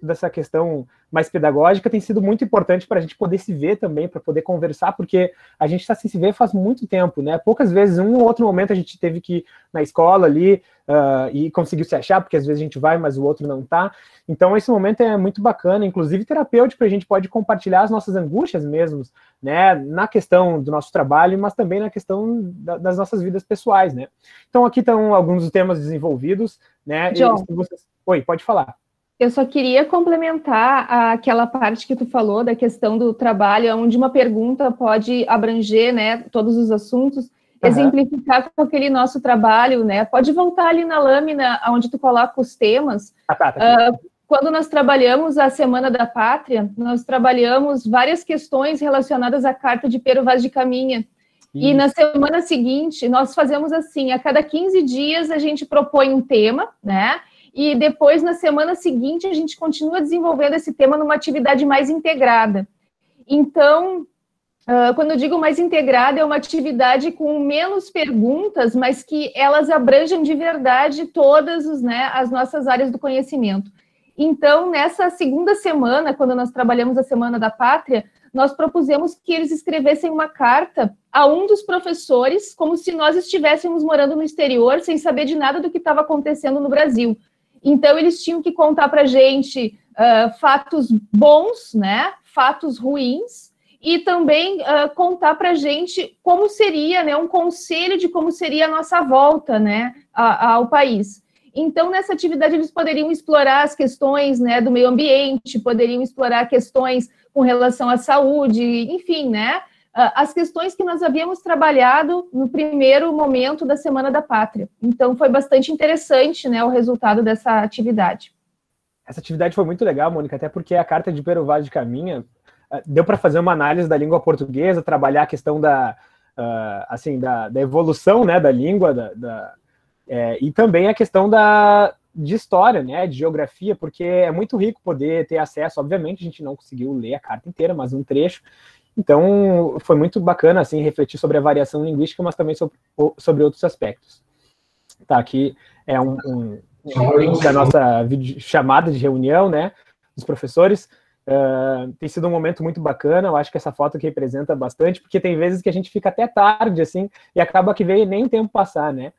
dessa questão mais pedagógica, tem sido muito importante para a gente poder se ver também, para poder conversar, porque a gente está sem se ver faz muito tempo, né? Poucas vezes, um ou outro momento, a gente teve que ir na escola ali e conseguiu se achar, porque às vezes a gente vai, mas o outro não está. Então, esse momento é muito bacana, inclusive terapêutico, a gente pode compartilhar as nossas angústias mesmo, né? Na questão do nosso trabalho, mas também na questão das nossas vidas pessoais, né? Então, aqui estão alguns dos temas desenvolvidos, né? John. Oi, pode falar. Eu só queria complementar aquela parte que tu falou da questão do trabalho, onde uma pergunta pode abranger, né, todos os assuntos, exemplificar com aquele nosso trabalho, né? Pode voltar ali na lâmina onde tu coloca os temas. Quando nós trabalhamos a Semana da Pátria, nós trabalhamos várias questões relacionadas à Carta de Pero Vaz de Caminha. E na semana seguinte, nós fazemos assim, a cada 15 dias a gente propõe um tema, né? E depois, na semana seguinte, a gente continua desenvolvendo esse tema numa atividade mais integrada. Então, quando eu digo mais integrada, é uma atividade com menos perguntas, mas que elas abranjam de verdade todas as nossas áreas do conhecimento. Então, nessa segunda semana, quando nós trabalhamos a Semana da Pátria, nós propusemos que eles escrevessem uma carta a um dos professores, como se nós estivéssemos morando no exterior, sem saber de nada do que estava acontecendo no Brasil. Então, eles tinham que contar para a gente fatos bons, né, fatos ruins, e também contar para a gente como seria, né, um conselho de como seria a nossa volta, né, ao país. Então, nessa atividade, eles poderiam explorar as questões, né, do meio ambiente, poderiam explorar questões com relação à saúde, enfim, né, as questões que nós havíamos trabalhado no primeiro momento da Semana da Pátria. Então, foi bastante interessante, né, o resultado dessa atividade. Essa atividade foi muito legal, Mônica, até porque a Carta de Pero Vaz de Caminha deu para fazer uma análise da língua portuguesa, trabalhar a questão da evolução, né, da língua, e também a questão de história, né, de geografia, porque é muito rico poder ter acesso. Obviamente, a gente não conseguiu ler a carta inteira, mas um trecho. Então, foi muito bacana, assim, refletir sobre a variação linguística, mas também sobre outros aspectos. Tá, aqui é um link da nossa chamada de reunião, né, dos professores. Tem sido um momento muito bacana. Eu acho que essa foto aqui representa bastante, porque tem vezes que a gente fica até tarde, assim, e acaba que vê nem o tempo passar, né.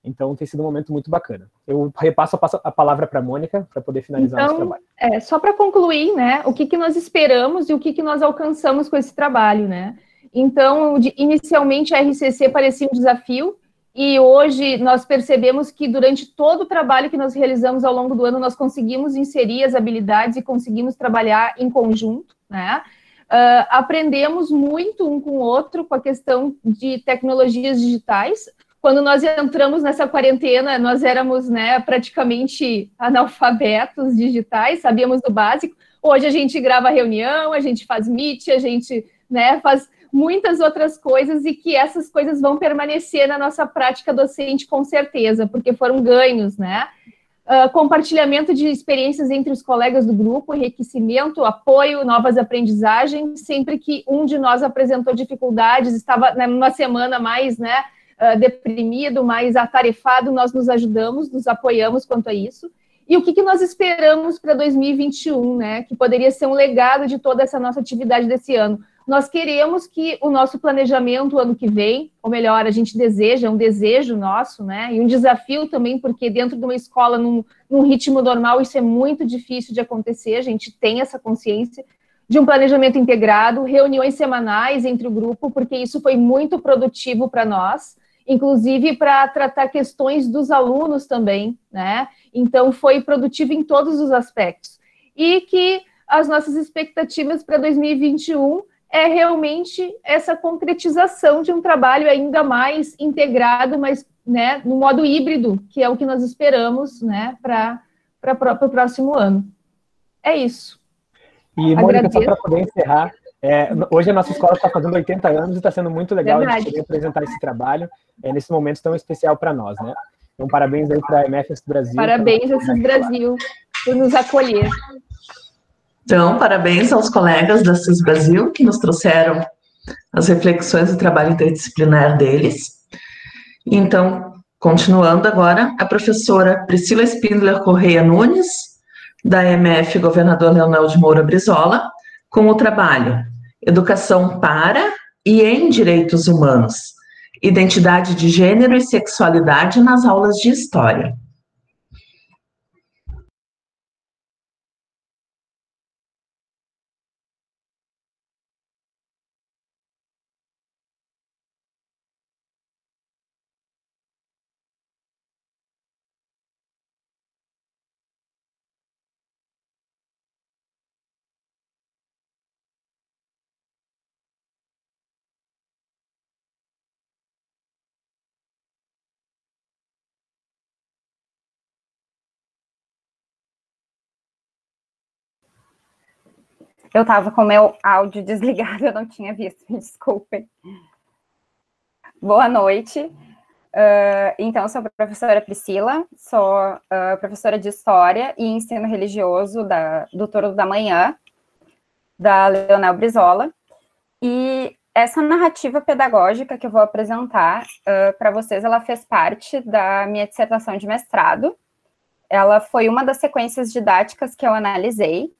Então, tem sido um momento muito bacana. Eu repasso a palavra para a Mônica, para poder finalizar o nosso trabalho. Só para concluir, né, o que nós esperamos e o que nós alcançamos com esse trabalho, né? Então, inicialmente, a RCC parecia um desafio, e hoje nós percebemos que durante todo o trabalho que nós realizamos ao longo do ano, nós conseguimos inserir as habilidades e conseguimos trabalhar em conjunto, né? Aprendemos muito um com o outro com a questão de tecnologias digitais. Quando nós entramos nessa quarentena, nós éramos, né, praticamente analfabetos digitais, sabíamos do básico. Hoje a gente grava reunião, a gente faz meet, a gente, né, faz muitas outras coisas, e que essas coisas vão permanecer na nossa prática docente com certeza, porque foram ganhos, né? Compartilhamento de experiências entre os colegas do grupo, enriquecimento, apoio, novas aprendizagens. Sempre que um de nós apresentou dificuldades, estava numa semana mais, né, deprimido, mais atarefado, nós nos ajudamos, nos apoiamos quanto a isso. E o que nós esperamos para 2021, né, que poderia ser um legado de toda essa nossa atividade desse ano? Nós queremos que o nosso planejamento, o ano que vem, ou melhor, a gente deseja, um desejo nosso, né, e um desafio também, porque dentro de uma escola, num ritmo normal, isso é muito difícil de acontecer, a gente tem essa consciência, de um planejamento integrado, reuniões semanais entre o grupo, porque isso foi muito produtivo para nós, inclusive para tratar questões dos alunos também, né? Então, foi produtivo em todos os aspectos. E que as nossas expectativas para 2021 é realmente essa concretização de um trabalho ainda mais integrado, mas, né, no modo híbrido, que é o que nós esperamos, né, para o próximo ano. É isso. E, Mônica, só para poder encerrar, hoje a nossa escola está fazendo 80 anos e está sendo muito legal a gente poder apresentar esse trabalho nesse momento tão especial para nós, né? Então, parabéns aí para a MFS Brasil. Parabéns, MFS Brasil, por nos acolher. Então, parabéns aos colegas da CIS Brasil, que nos trouxeram as reflexões do trabalho interdisciplinar deles. Então, continuando agora, a professora Priscila Spindler Correia Nunes, da MF Governador Leonel de Moura Brizola, com o trabalho Educação para e em Direitos Humanos, Identidade de Gênero e Sexualidade nas Aulas de História. Eu estava com o meu áudio desligado, eu não tinha visto, me desculpem. Boa noite. Então, eu sou a professora Priscila, sou professora de História e Ensino Religioso do Turno da Manhã, da Leonel Brizola. E essa narrativa pedagógica que eu vou apresentar para vocês, ela fez parte da minha dissertação de mestrado. Ela foi uma das sequências didáticas que eu analisei,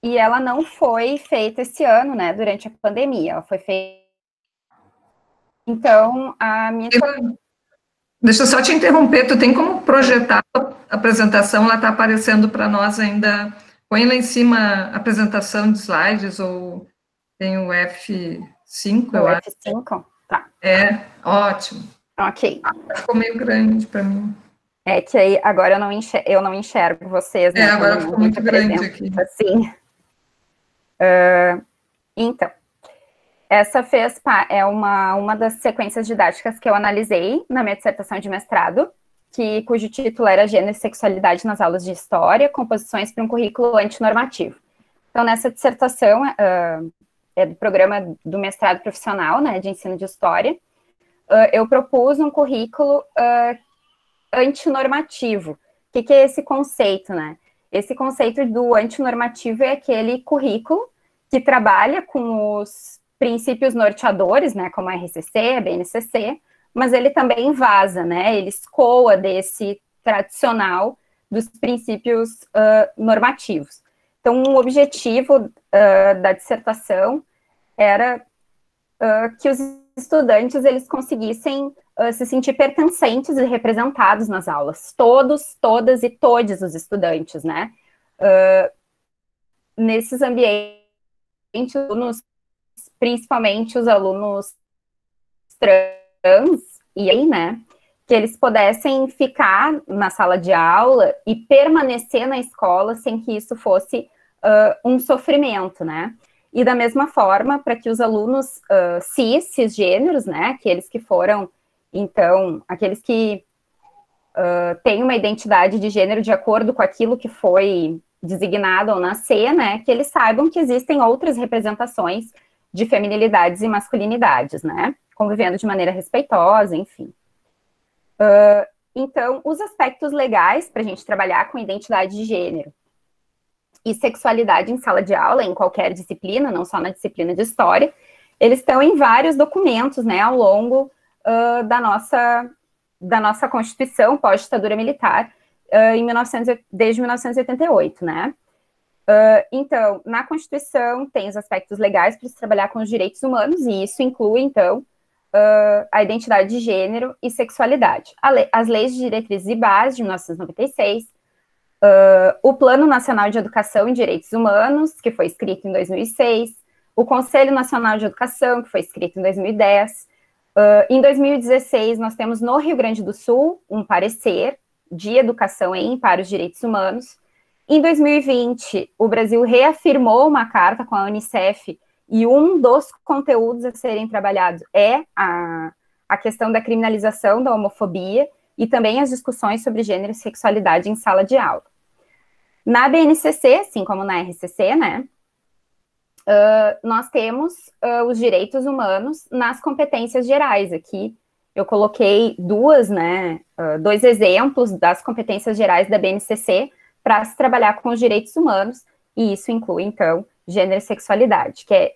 e ela não foi feita esse ano, né, durante a pandemia, ela foi feita... Então, a minha... Deixa eu só te interromper, tu tem como projetar a apresentação, ela está aparecendo para nós ainda, põe lá em cima a apresentação de slides, ou tem o F5, eu acho. F5? Tá. Ótimo. Ok. Ficou meio grande para mim. É que aí, agora eu não enxergo vocês, né? Agora ficou muito grande aqui. Assim. Então, essa é uma das sequências didáticas que eu analisei na minha dissertação de mestrado, cujo título era Gênero e Sexualidade nas Aulas de História, Composições para um Currículo Antinormativo. Então, nessa dissertação, é do programa do mestrado profissional, né, de ensino de História, eu propus um currículo antinormativo. O que é esse conceito, né? Esse conceito do antinormativo é aquele currículo que trabalha com os princípios norteadores, né, como a RCC, a BNCC, mas ele também vaza, né, ele escoa desse tradicional dos princípios normativos. Então, um objetivo da dissertação era que os estudantes eles conseguissem se sentir pertencentes e representados nas aulas, todos, todas e todes os estudantes, né, nesses ambientes, principalmente os alunos trans, e aí, né, que eles pudessem ficar na sala de aula e permanecer na escola sem que isso fosse um sofrimento, né, e da mesma forma, para que os alunos cisgêneros, né, aqueles que foram, então, aqueles que têm uma identidade de gênero de acordo com aquilo que foi designado ao nascer, né, que eles saibam que existem outras representações de feminilidades e masculinidades, né, convivendo de maneira respeitosa, enfim. Então, os aspectos legais para a gente trabalhar com identidade de gênero e sexualidade em sala de aula, em qualquer disciplina, não só na disciplina de História, eles estão em vários documentos, né, ao longo da nossa Constituição pós-ditadura militar, desde 1988, né. Então, na Constituição tem os aspectos legais para se trabalhar com os direitos humanos, e isso inclui, então, a identidade de gênero e sexualidade. As leis de diretrizes e bases de 1996, o Plano Nacional de Educação e Direitos Humanos, que foi escrito em 2006, o Conselho Nacional de Educação, que foi escrito em 2010. Em 2016, nós temos no Rio Grande do Sul um parecer de educação para os direitos humanos. Em 2020, o Brasil reafirmou uma carta com a Unicef e um dos conteúdos a serem trabalhados é a questão da criminalização da homofobia e também as discussões sobre gênero e sexualidade em sala de aula. Na BNCC, assim como na RCC, né, nós temos os direitos humanos nas competências gerais. Aqui eu coloquei dois exemplos das competências gerais da BNCC para se trabalhar com os direitos humanos, e isso inclui, então, gênero e sexualidade, que é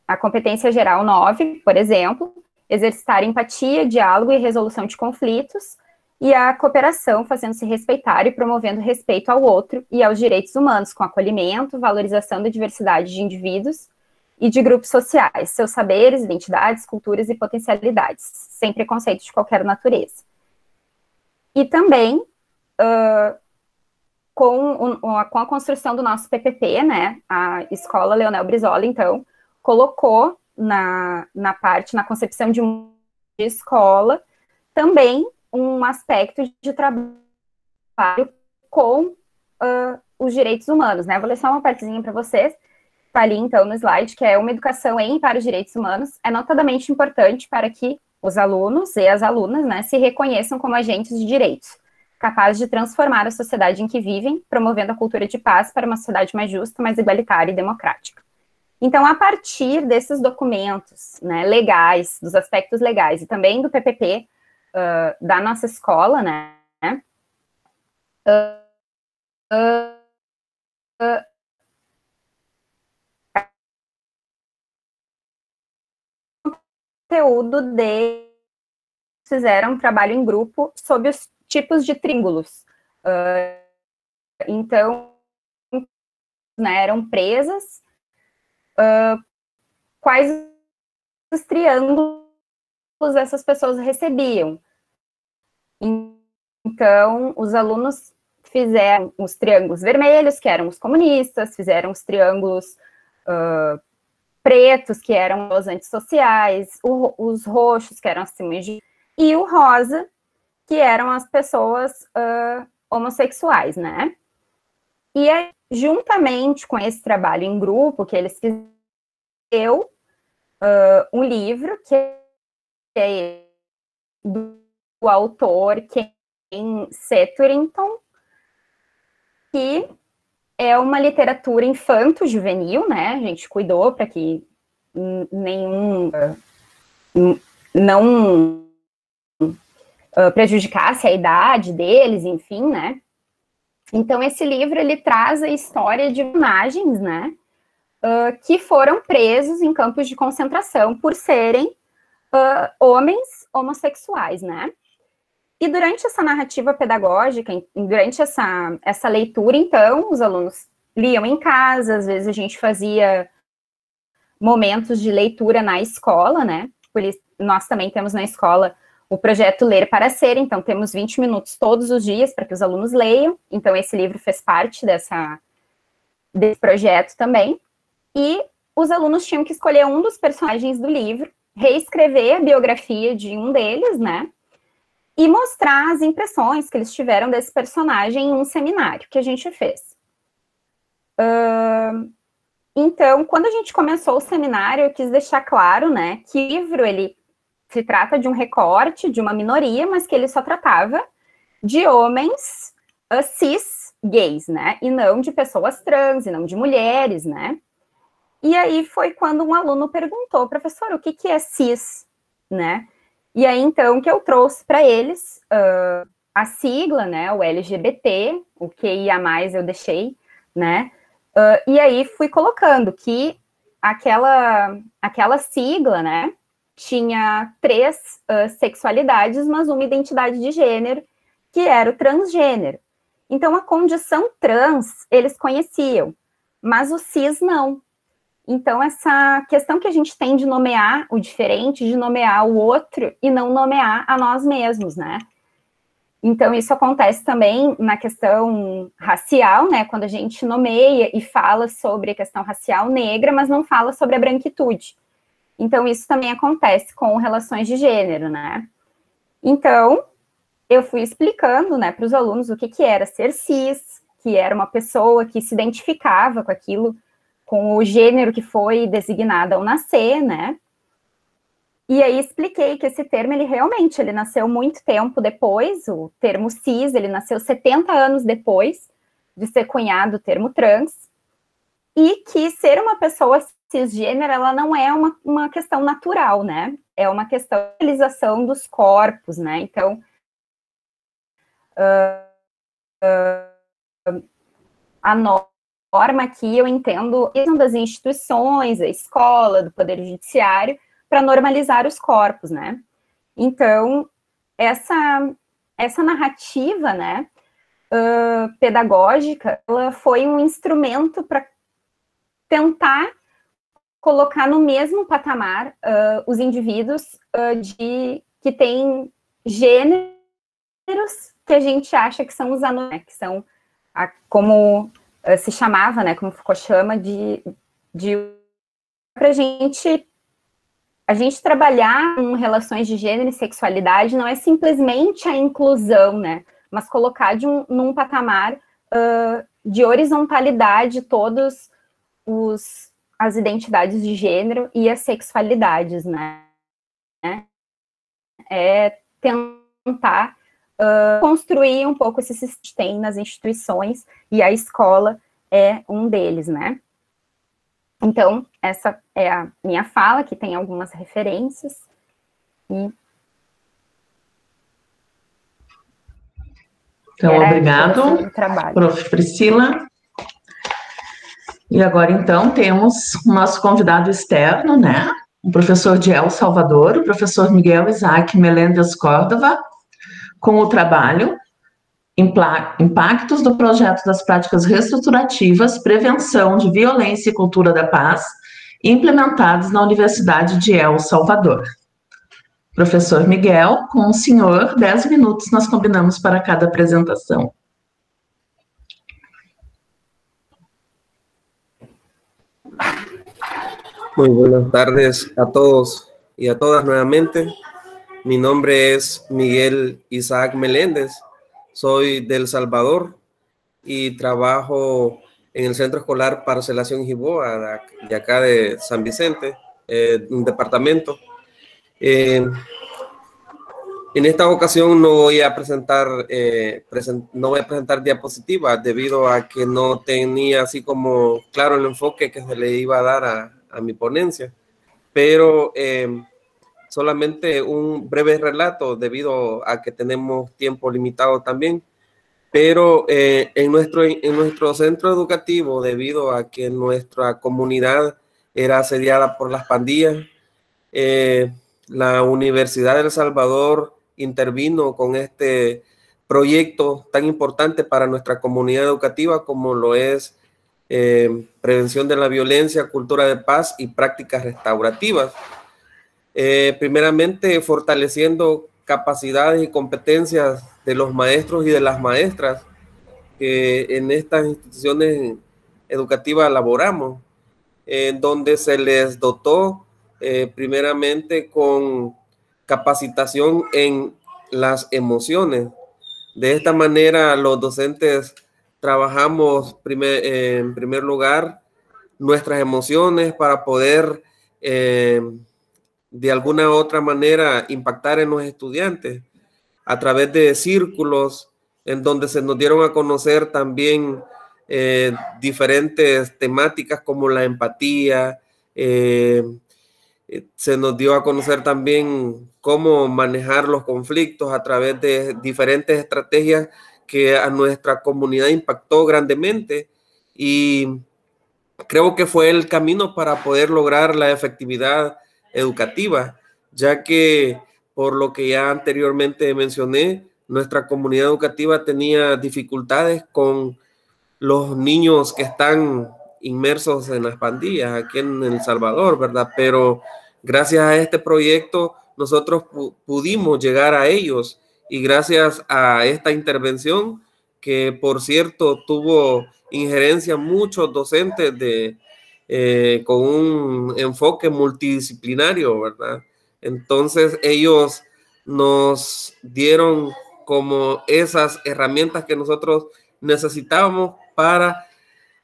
a competência geral 9, por exemplo, exercitar empatia, diálogo e resolução de conflitos, e a cooperação, fazendo-se respeitar e promovendo respeito ao outro e aos direitos humanos, com acolhimento, valorização da diversidade de indivíduos e de grupos sociais, seus saberes, identidades, culturas e potencialidades, sem preconceito de qualquer natureza. E também, com a construção do nosso PPP, né, a Escola Leonel Brizola, então, colocou na concepção de uma escola, também um aspecto de trabalho com os direitos humanos, né? Vou ler só uma partezinha para vocês, está ali, então, no slide, que é uma educação para os direitos humanos, é notadamente importante para que os alunos e as alunas, né, se reconheçam como agentes de direitos, capaz de transformar a sociedade em que vivem, promovendo a cultura de paz para uma sociedade mais justa, mais igualitária e democrática. Então, a partir desses documentos, né, legais, dos aspectos legais, e também do PPP da nossa escola, né, conteúdo de fizeram um trabalho em grupo sobre os tipos de triângulos. Então, né, eram presas, quais os triângulos essas pessoas recebiam. Então, os alunos fizeram os triângulos vermelhos, que eram os comunistas, fizeram os triângulos pretos, que eram os antissociais, os roxos, que eram as e o rosa, que eram as pessoas homossexuais, né? E aí, juntamente com esse trabalho em grupo que eles fizeram, um livro que é do autor Ken Setterington, que é uma literatura infanto-juvenil, né? A gente cuidou para que não prejudicasse a idade deles, enfim, né? Então, esse livro, ele traz a história de personagens, né, que foram presos em campos de concentração por serem homens homossexuais, né? E durante essa narrativa pedagógica, durante essa leitura, então, os alunos liam em casa, às vezes a gente fazia momentos de leitura na escola, né? Por isso, nós também temos na escola o projeto Ler para Ser, então temos 20 minutos todos os dias para que os alunos leiam, então esse livro fez parte desse projeto também, e os alunos tinham que escolher um dos personagens do livro, reescrever a biografia de um deles, né, e mostrar as impressões que eles tiveram desse personagem em um seminário que a gente fez. Então, quando a gente começou o seminário, eu quis deixar claro, né, que o livro, ele se trata de um recorte de uma minoria, mas que ele só tratava de homens cis gays, né? E não de pessoas trans, e não de mulheres, né? E aí foi quando um aluno perguntou, professor, o que é cis, né? E aí, então, que eu trouxe para eles a sigla, né? O LGBT, o QIA+, eu deixei, né? E aí fui colocando que aquela sigla, né? Tinha 3 sexualidades, mas uma identidade de gênero, que era o transgênero. Então, a condição trans, eles conheciam, mas o cis não. Então, essa questão que a gente tem de nomear o diferente, de nomear o outro, e não nomear a nós mesmos, né? Então, isso acontece também na questão racial, né? Quando a gente nomeia e fala sobre a questão racial negra, mas não fala sobre a branquitude. Então, isso também acontece com relações de gênero, né? Então, eu fui explicando, né, para os alunos o que era ser cis, que era uma pessoa que se identificava com aquilo, com o gênero que foi designado ao nascer, né? E aí expliquei que esse termo, ele nasceu muito tempo depois, o termo cis, ele nasceu 70 anos depois de ser cunhado o termo trans, e que ser uma pessoa cisgênero, ela não é uma questão natural, né? É uma questão de realização dos corpos, né? Então, a norma aqui, eu entendo, das instituições, a escola, do Poder Judiciário, para normalizar os corpos, né? Então, essa narrativa, né, pedagógica, ela foi um instrumento para tentar colocar no mesmo patamar os indivíduos que têm gêneros que a gente acha que são os anormais, que são como se chamava, né, como Foucault chama, para a gente trabalhar com relações de gênero e sexualidade não é simplesmente a inclusão, né, mas colocar num patamar de horizontalidade todos as identidades de gênero e as sexualidades, né? É tentar construir um pouco esse sistema que tem nas instituições, e a escola é um deles, né? Então, essa é a minha fala, que tem algumas referências. Então, obrigado, prof. Priscila. E agora, então, temos o nosso convidado externo, né? O professor de El Salvador, o professor Miguel Isaac Melendez Córdova, com o trabalho Impactos do Projeto das Práticas Reestruturativas, Prevenção de Violência e Cultura da Paz, implementados na Universidade de El Salvador. Professor Miguel, com o senhor, 10 minutos nós combinamos para cada apresentação. Muy buenas tardes a todos y a todas nuevamente. Mi nombre es Miguel Isaac Meléndez, soy de El Salvador y trabajo en el Centro Escolar Parcelación Jiboa, de acá de San Vicente, un departamento. En esta ocasión no voy a presentar diapositivas debido a que no tenía así como claro el enfoque que se le iba a dar a mi ponencia, pero solamente un breve relato debido a que tenemos tiempo limitado también. Pero en nuestro centro educativo, debido a que nuestra comunidad era asediada por las pandillas, la Universidad de El Salvador intervino con este proyecto tan importante para nuestra comunidad educativa como lo es prevención de la violencia, cultura de paz y prácticas restaurativas. Primeramente, fortaleciendo capacidades y competencias de los maestros y de las maestras que en estas instituciones educativas laboramos, en donde se les dotó primeramente con capacitación en las emociones. De esta manera, los docentes trabajamos en primer lugar nuestras emociones para poder de alguna u otra manera impactar en los estudiantes a través de círculos en donde se nos dieron a conocer también diferentes temáticas como la empatía, se nos dio a conocer también cómo manejar los conflictos a través de diferentes estrategias que a nuestra comunidad impactó grandemente, y creo que fue el camino para poder lograr la efectividad educativa, ya que por lo que ya anteriormente mencioné, nuestra comunidad educativa tenía dificultades con los niños que están inmersos en las pandillas aquí en El Salvador, ¿verdad? Pero gracias a este proyecto nosotros pudimos llegar a ellos, y gracias a esta intervención, que por cierto tuvo injerencia muchos docentes con un enfoque multidisciplinario, ¿verdad? Entonces ellos nos dieron como esas herramientas que nosotros necesitábamos para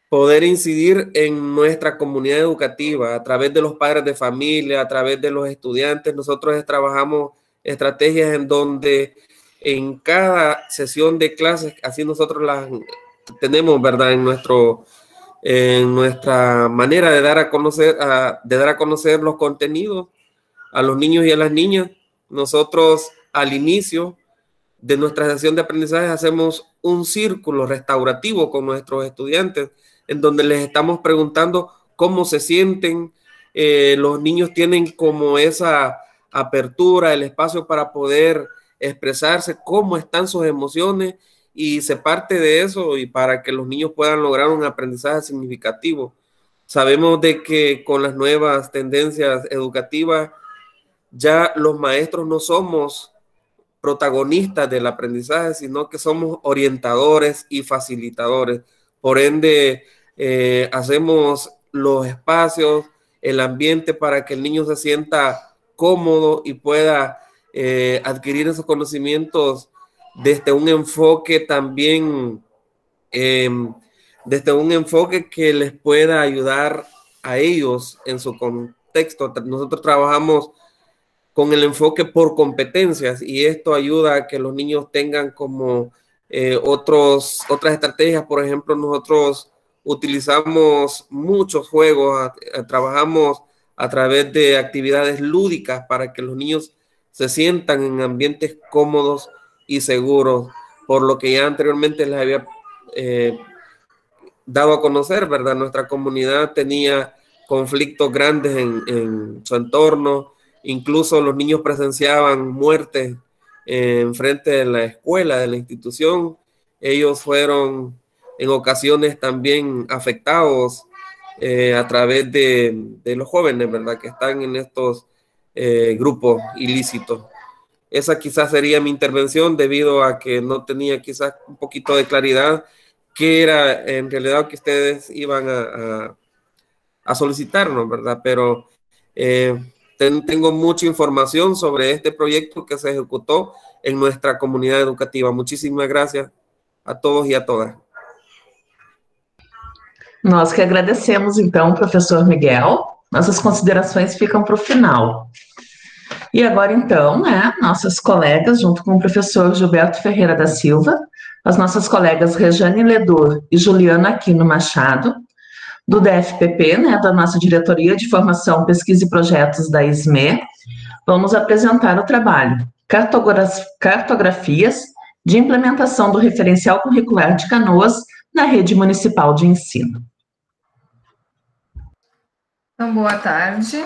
poder incidir en nuestra comunidad educativa a través de los padres de familia, a través de los estudiantes. Nosotros trabajamos estrategias en donde en cada sesión de clases, así nosotros las tenemos, ¿verdad? En nuestra manera de dar a conocer los contenidos a los niños y a las niñas. Nosotros al inicio de nuestra sesión de aprendizaje hacemos un círculo restaurativo con nuestros estudiantes, en donde les estamos preguntando cómo se sienten. Los niños tienen como esa apertura, el espacio para poder expresarse, cómo están sus emociones, y se parte de eso, y para que los niños puedan lograr un aprendizaje significativo. Sabemos de que con las nuevas tendencias educativas ya los maestros no somos protagonistas del aprendizaje, sino que somos orientadores y facilitadores. Por ende, hacemos los espacios, el ambiente para que el niño se sienta cómodo y pueda adquirir esos conocimientos desde un enfoque también, desde un enfoque que les pueda ayudar a ellos en su contexto. Nosotros trabajamos con el enfoque por competencias, y esto ayuda a que los niños tengan como otras estrategias. Por ejemplo, nosotros utilizamos muchos juegos, trabajamos a través de actividades lúdicas para que los niños se sientan en ambientes cómodos y seguros, por lo que ya anteriormente les había dado a conocer, ¿verdad? Nuestra comunidad tenía conflictos grandes en su entorno, incluso los niños presenciaban muertes en frente de la escuela, de la institución. Ellos fueron en ocasiones también afectados a través de los jóvenes, ¿verdad? Que están en estos grupos ilícitos. Esa quizás sería mi intervención, debido a que no tenía quizás un poquito de claridad qué era en realidad que ustedes iban a solicitarnos, ¿verdad? Pero tengo mucha información sobre este proyecto que se ejecutó en nuestra comunidad educativa. Muchísimas gracias a todos e a todas. Nós que agradecemos, então, professor Miguel. Nossas considerações ficam para o final. E agora, então, né, nossas colegas, junto com o professor Gilberto Ferreira da Silva, as nossas colegas Rejane Ledor e Juliana Aquino Machado, do DFPP, né, da nossa Diretoria de Formação, Pesquisa e Projetos da ISME, vamos apresentar o trabalho Cartografias de Implementação do Referencial Curricular de Canoas na Rede Municipal de Ensino. Então, boa tarde.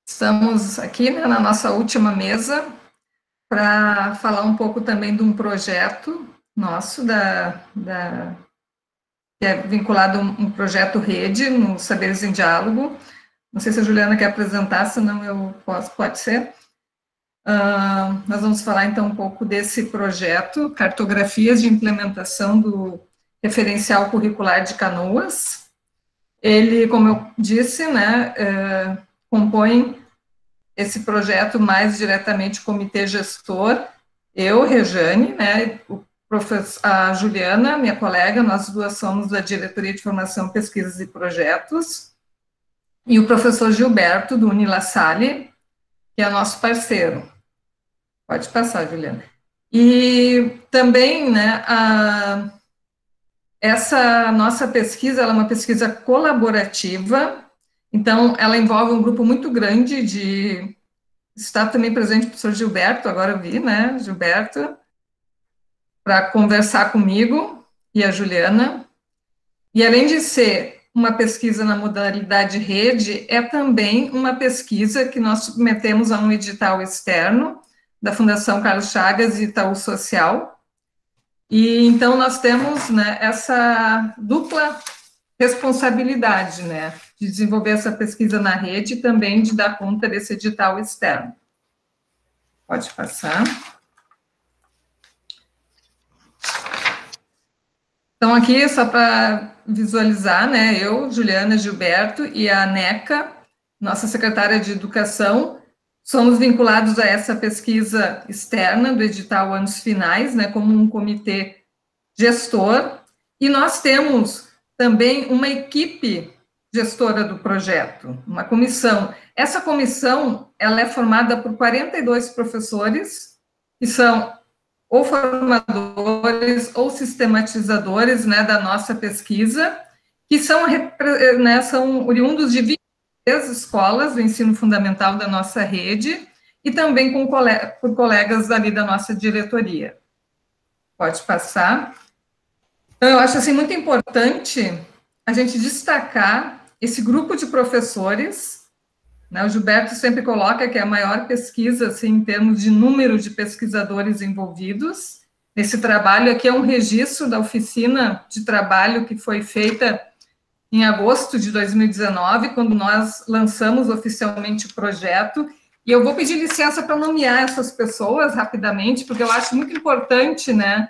Estamos aqui, né, na nossa última mesa para falar um pouco também de um projeto nosso, que é vinculado a um projeto rede, no Saberes em Diálogo. Não sei se a Juliana quer apresentar, senão eu posso, pode ser. Nós vamos falar, então, um pouco desse projeto, Cartografias de Implementação do Referencial Curricular de Canoas. Ele, como eu disse, né, compõe esse projeto mais diretamente o comitê gestor, eu, Rejane, né, a Juliana, minha colega, nós duas somos da Diretoria de Formação, Pesquisas e Projetos, e o professor Gilberto, do Unilassalle, que é nosso parceiro. Pode passar, Juliana. E também, né, essa nossa pesquisa, ela é uma pesquisa colaborativa, então ela envolve um grupo muito grande de... Está também presente o professor Gilberto, agora eu vi, né, Gilberto, para conversar comigo e a Juliana. E além de ser uma pesquisa na modalidade rede, é também uma pesquisa que nós submetemos a um edital externo da Fundação Carlos Chagas e Itaú Social. E então nós temos, né, essa dupla responsabilidade, né, de desenvolver essa pesquisa na rede e também de dar conta desse edital externo. Pode passar. Então, aqui, só para visualizar, né, eu, Juliana, Gilberto e a NECA, nossa secretária de Educação, somos vinculados a essa pesquisa externa do edital Anos Finais, né, como um comitê gestor, e nós temos também uma equipe gestora do projeto, uma comissão. Essa comissão, ela é formada por 42 professores, que são ou formadores ou sistematizadores, né, da nossa pesquisa, que são, né, são oriundos de 23 escolas do ensino fundamental da nossa rede e também por colegas ali da nossa diretoria. Pode passar. Então, eu acho assim, muito importante a gente destacar esse grupo de professores, né, o Gilberto sempre coloca que é a maior pesquisa, assim, em termos de número de pesquisadores envolvidos. Esse trabalho aqui é um registro da oficina de trabalho que foi feita em agosto de 2019, quando nós lançamos oficialmente o projeto, e eu vou pedir licença para nomear essas pessoas rapidamente, porque eu acho muito importante, né,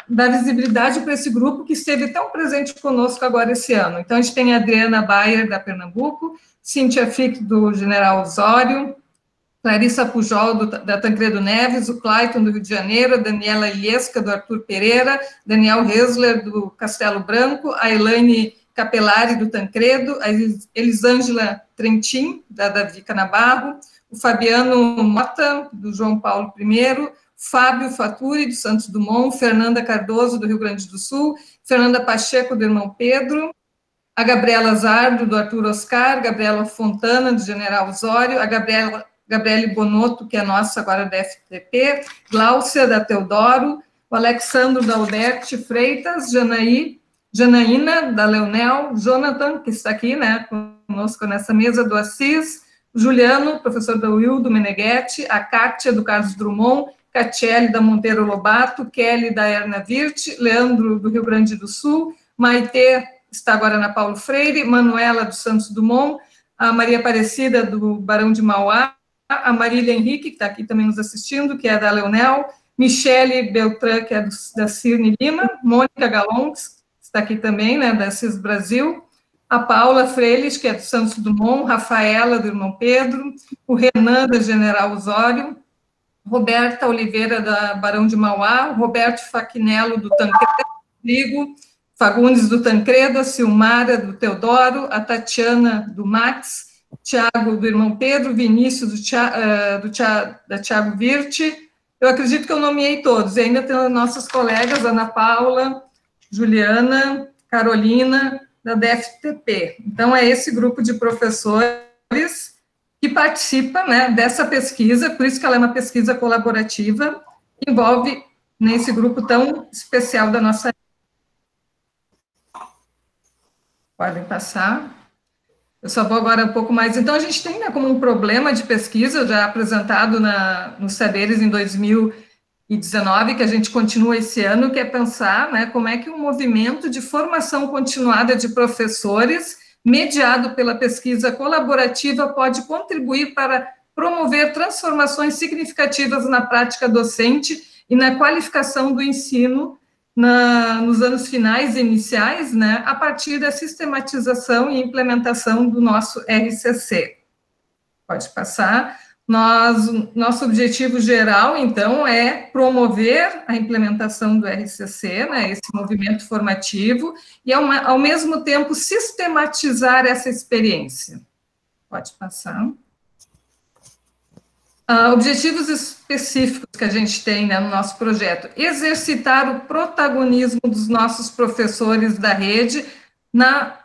dar visibilidade para esse grupo que esteve tão presente conosco agora esse ano. Então, a gente tem a Adriana Bayer, da Pernambuco, Cíntia Fick, do General Osório, Clarissa Pujol, da Tancredo Neves, o Clayton, do Rio de Janeiro, a Daniela Ilesca, do Arthur Pereira, Daniel Hesler, do Castelo Branco, a Elaine Capelari, do Tancredo, a Elisângela Trentin, da Davi Canabarro, o Fabiano Mota, do João Paulo I, Fábio Faturi, do Santos Dumont, Fernanda Cardoso, do Rio Grande do Sul, Fernanda Pacheco, do Irmão Pedro, a Gabriela Zardo, do Arthur Oscar, Gabriela Fontana, do General Osório, a Gabriele Bonotto, que é nossa agora da FTP, Gláucia, da Teodoro, o Alexandro da Alberti Freitas, Janaína, da Leonel, Jonathan, que está aqui, né, conosco nessa mesa, do Assis, Juliano, professor da Wildo Meneghetti, a Kátia, do Carlos Drummond, Catiele, da Monteiro Lobato, Kelly, da Erna Virt, Leandro, do Rio Grande do Sul, Maitê, está agora na Paulo Freire, Manuela, do Santos Dumont, a Maria Aparecida, do Barão de Mauá, a Marília Henrique, que está aqui também nos assistindo, que é da Leonel, Michele Beltrán, que é da Cirne Lima, Mônica Galon, que está aqui também, né, da CIS Brasil, a Paula Freilich, que é do Santos Dumont, Rafaela, do Irmão Pedro, o Renan, da General Osório, Roberta Oliveira, da Barão de Mauá, Roberto Faquinello, do Tancredo, Rodrigo Fagundes, do Tancredo, a Silmara, do Teodoro, a Tatiana, do Max, Tiago, do Irmão Pedro, Vinícius, da Tiago Virte. Eu acredito que eu nomeei todos, e ainda tem as nossas colegas, Ana Paula, Juliana, Carolina, da DFTP. Então, é esse grupo de professores que participa, né, dessa pesquisa, por isso que ela é uma pesquisa colaborativa, que envolve nesse grupo tão especial da nossa. Podem passar. Eu só vou agora um pouco mais. Então, a gente tem, né, como um problema de pesquisa, já apresentado nos Saberes em 2019, que a gente continua esse ano, que é pensar, né, como é que um movimento de formação continuada de professores, mediado pela pesquisa colaborativa, pode contribuir para promover transformações significativas na prática docente e na qualificação do ensino nos anos finais e iniciais, né, a partir da sistematização e implementação do nosso RCC. Pode passar. Nosso objetivo geral, então, é promover a implementação do RCC, né, esse movimento formativo, e, ao mesmo tempo, sistematizar essa experiência. Pode passar. Objetivos específicos que a gente tem, né, no nosso projeto: exercitar o protagonismo dos nossos professores da rede na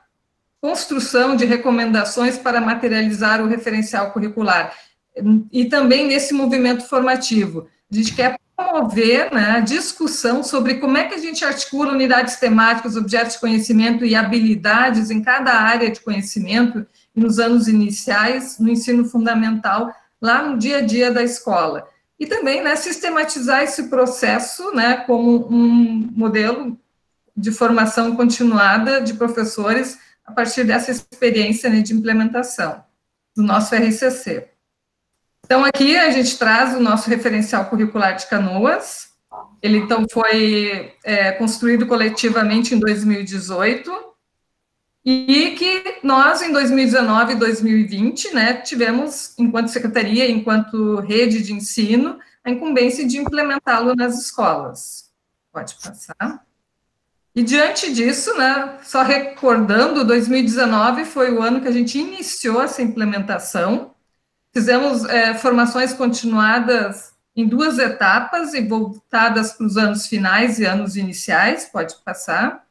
construção de recomendações para materializar o referencial curricular, e também nesse movimento formativo. A gente quer promover, né, a discussão sobre como é que a gente articula unidades temáticas, objetos de conhecimento e habilidades em cada área de conhecimento, e nos anos iniciais, no ensino fundamental, lá no dia a dia da escola. E também, né, sistematizar esse processo, né, como um modelo de formação continuada de professores a partir dessa experiência, né, de implementação do nosso RCC. Então, aqui a gente traz o nosso referencial curricular de Canoas. Ele, então, foi construído coletivamente em 2018, e que nós, em 2019 e 2020, né, tivemos, enquanto secretaria, enquanto rede de ensino, a incumbência de implementá-lo nas escolas. Pode passar. E, diante disso, né, só recordando, 2019 foi o ano que a gente iniciou essa implementação. Fizemos formações continuadas em 2 etapas e voltadas para os anos finais e anos iniciais. Pode passar.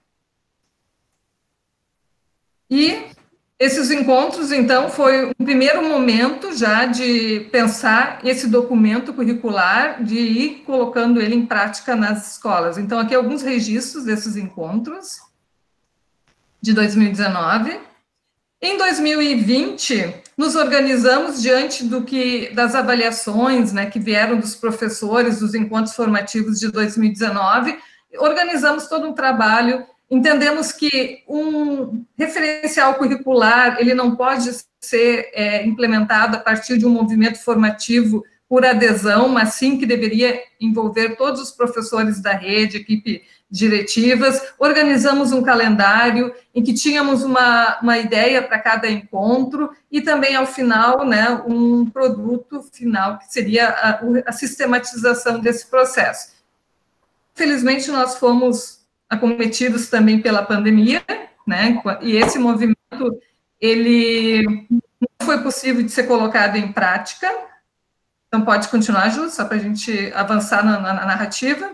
E esses encontros, então, foi um primeiro momento já de pensar esse documento curricular, de ir colocando ele em prática nas escolas. Então, aqui alguns registros desses encontros de 2019. Em 2020, nos organizamos diante das avaliações, né, que vieram dos professores dos encontros formativos de 2019, organizamos todo um trabalho. Entendemos que um referencial curricular, ele não pode ser implementado a partir de um movimento formativo por adesão, mas sim que deveria envolver todos os professores da rede, equipe diretivas. Organizamos um calendário em que tínhamos uma ideia para cada encontro e também, ao final, né, um produto final, que seria a sistematização desse processo. Felizmente, nós fomos acometidos também pela pandemia, né? E esse movimento, ele não foi possível de ser colocado em prática. Então, pode continuar, Ju, só para a gente avançar na narrativa.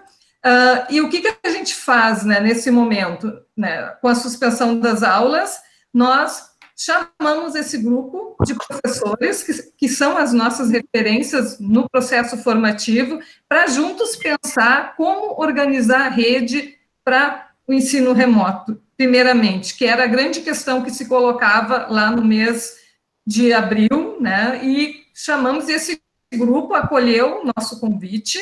E o que a gente faz, né, nesse momento, né, com a suspensão das aulas? Nós chamamos esse grupo de professores, que são as nossas referências no processo formativo, para juntos pensar como organizar a rede para o ensino remoto, primeiramente, que era a grande questão que se colocava lá no mês de abril, né, e chamamos esse grupo, acolheu o nosso convite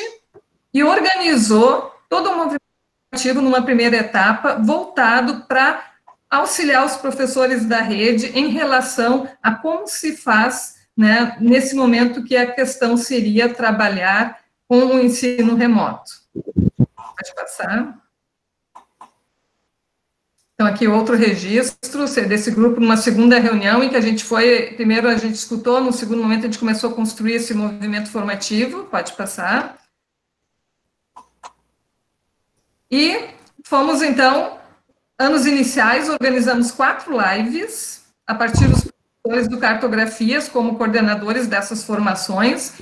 e organizou todo o movimento formativo numa primeira etapa, voltado para auxiliar os professores da rede em relação a como se faz, né, nesse momento que a questão seria trabalhar com o ensino remoto. Pode passar. Então, aqui outro registro desse grupo numa segunda reunião em que a gente foi, primeiro a gente escutou, no segundo momento a gente começou a construir esse movimento formativo, pode passar. E fomos, então, anos iniciais, organizamos 4 lives, a partir dos professores do Cartografias, como coordenadores dessas formações,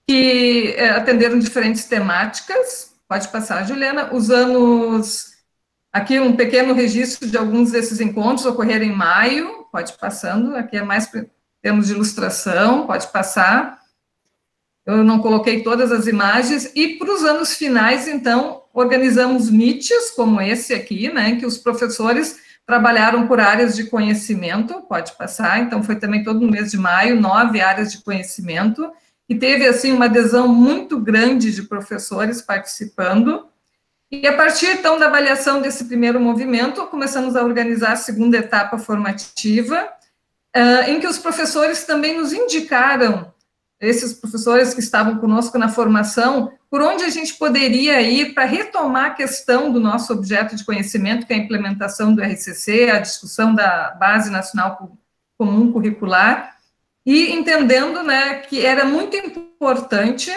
que atenderam diferentes temáticas. Pode passar, Juliana. Usamos aqui um pequeno registro de alguns desses encontros, ocorreram em maio, pode passando, aqui é mais termos de ilustração, pode passar. Eu não coloquei todas as imagens, e para os anos finais, então, organizamos meets, como esse aqui, né, em que os professores trabalharam por áreas de conhecimento, pode passar, então foi também todo no mês de maio, 9 áreas de conhecimento, e teve, assim, uma adesão muito grande de professores participando. E a partir, então, da avaliação desse primeiro movimento, começamos a organizar a segunda etapa formativa, em que os professores também nos indicaram, esses professores que estavam conosco na formação, por onde a gente poderia ir para retomar a questão do nosso objeto de conhecimento, que é a implementação do RCC, a discussão da Base Nacional Comum Curricular, e entendendo, né, que era muito importante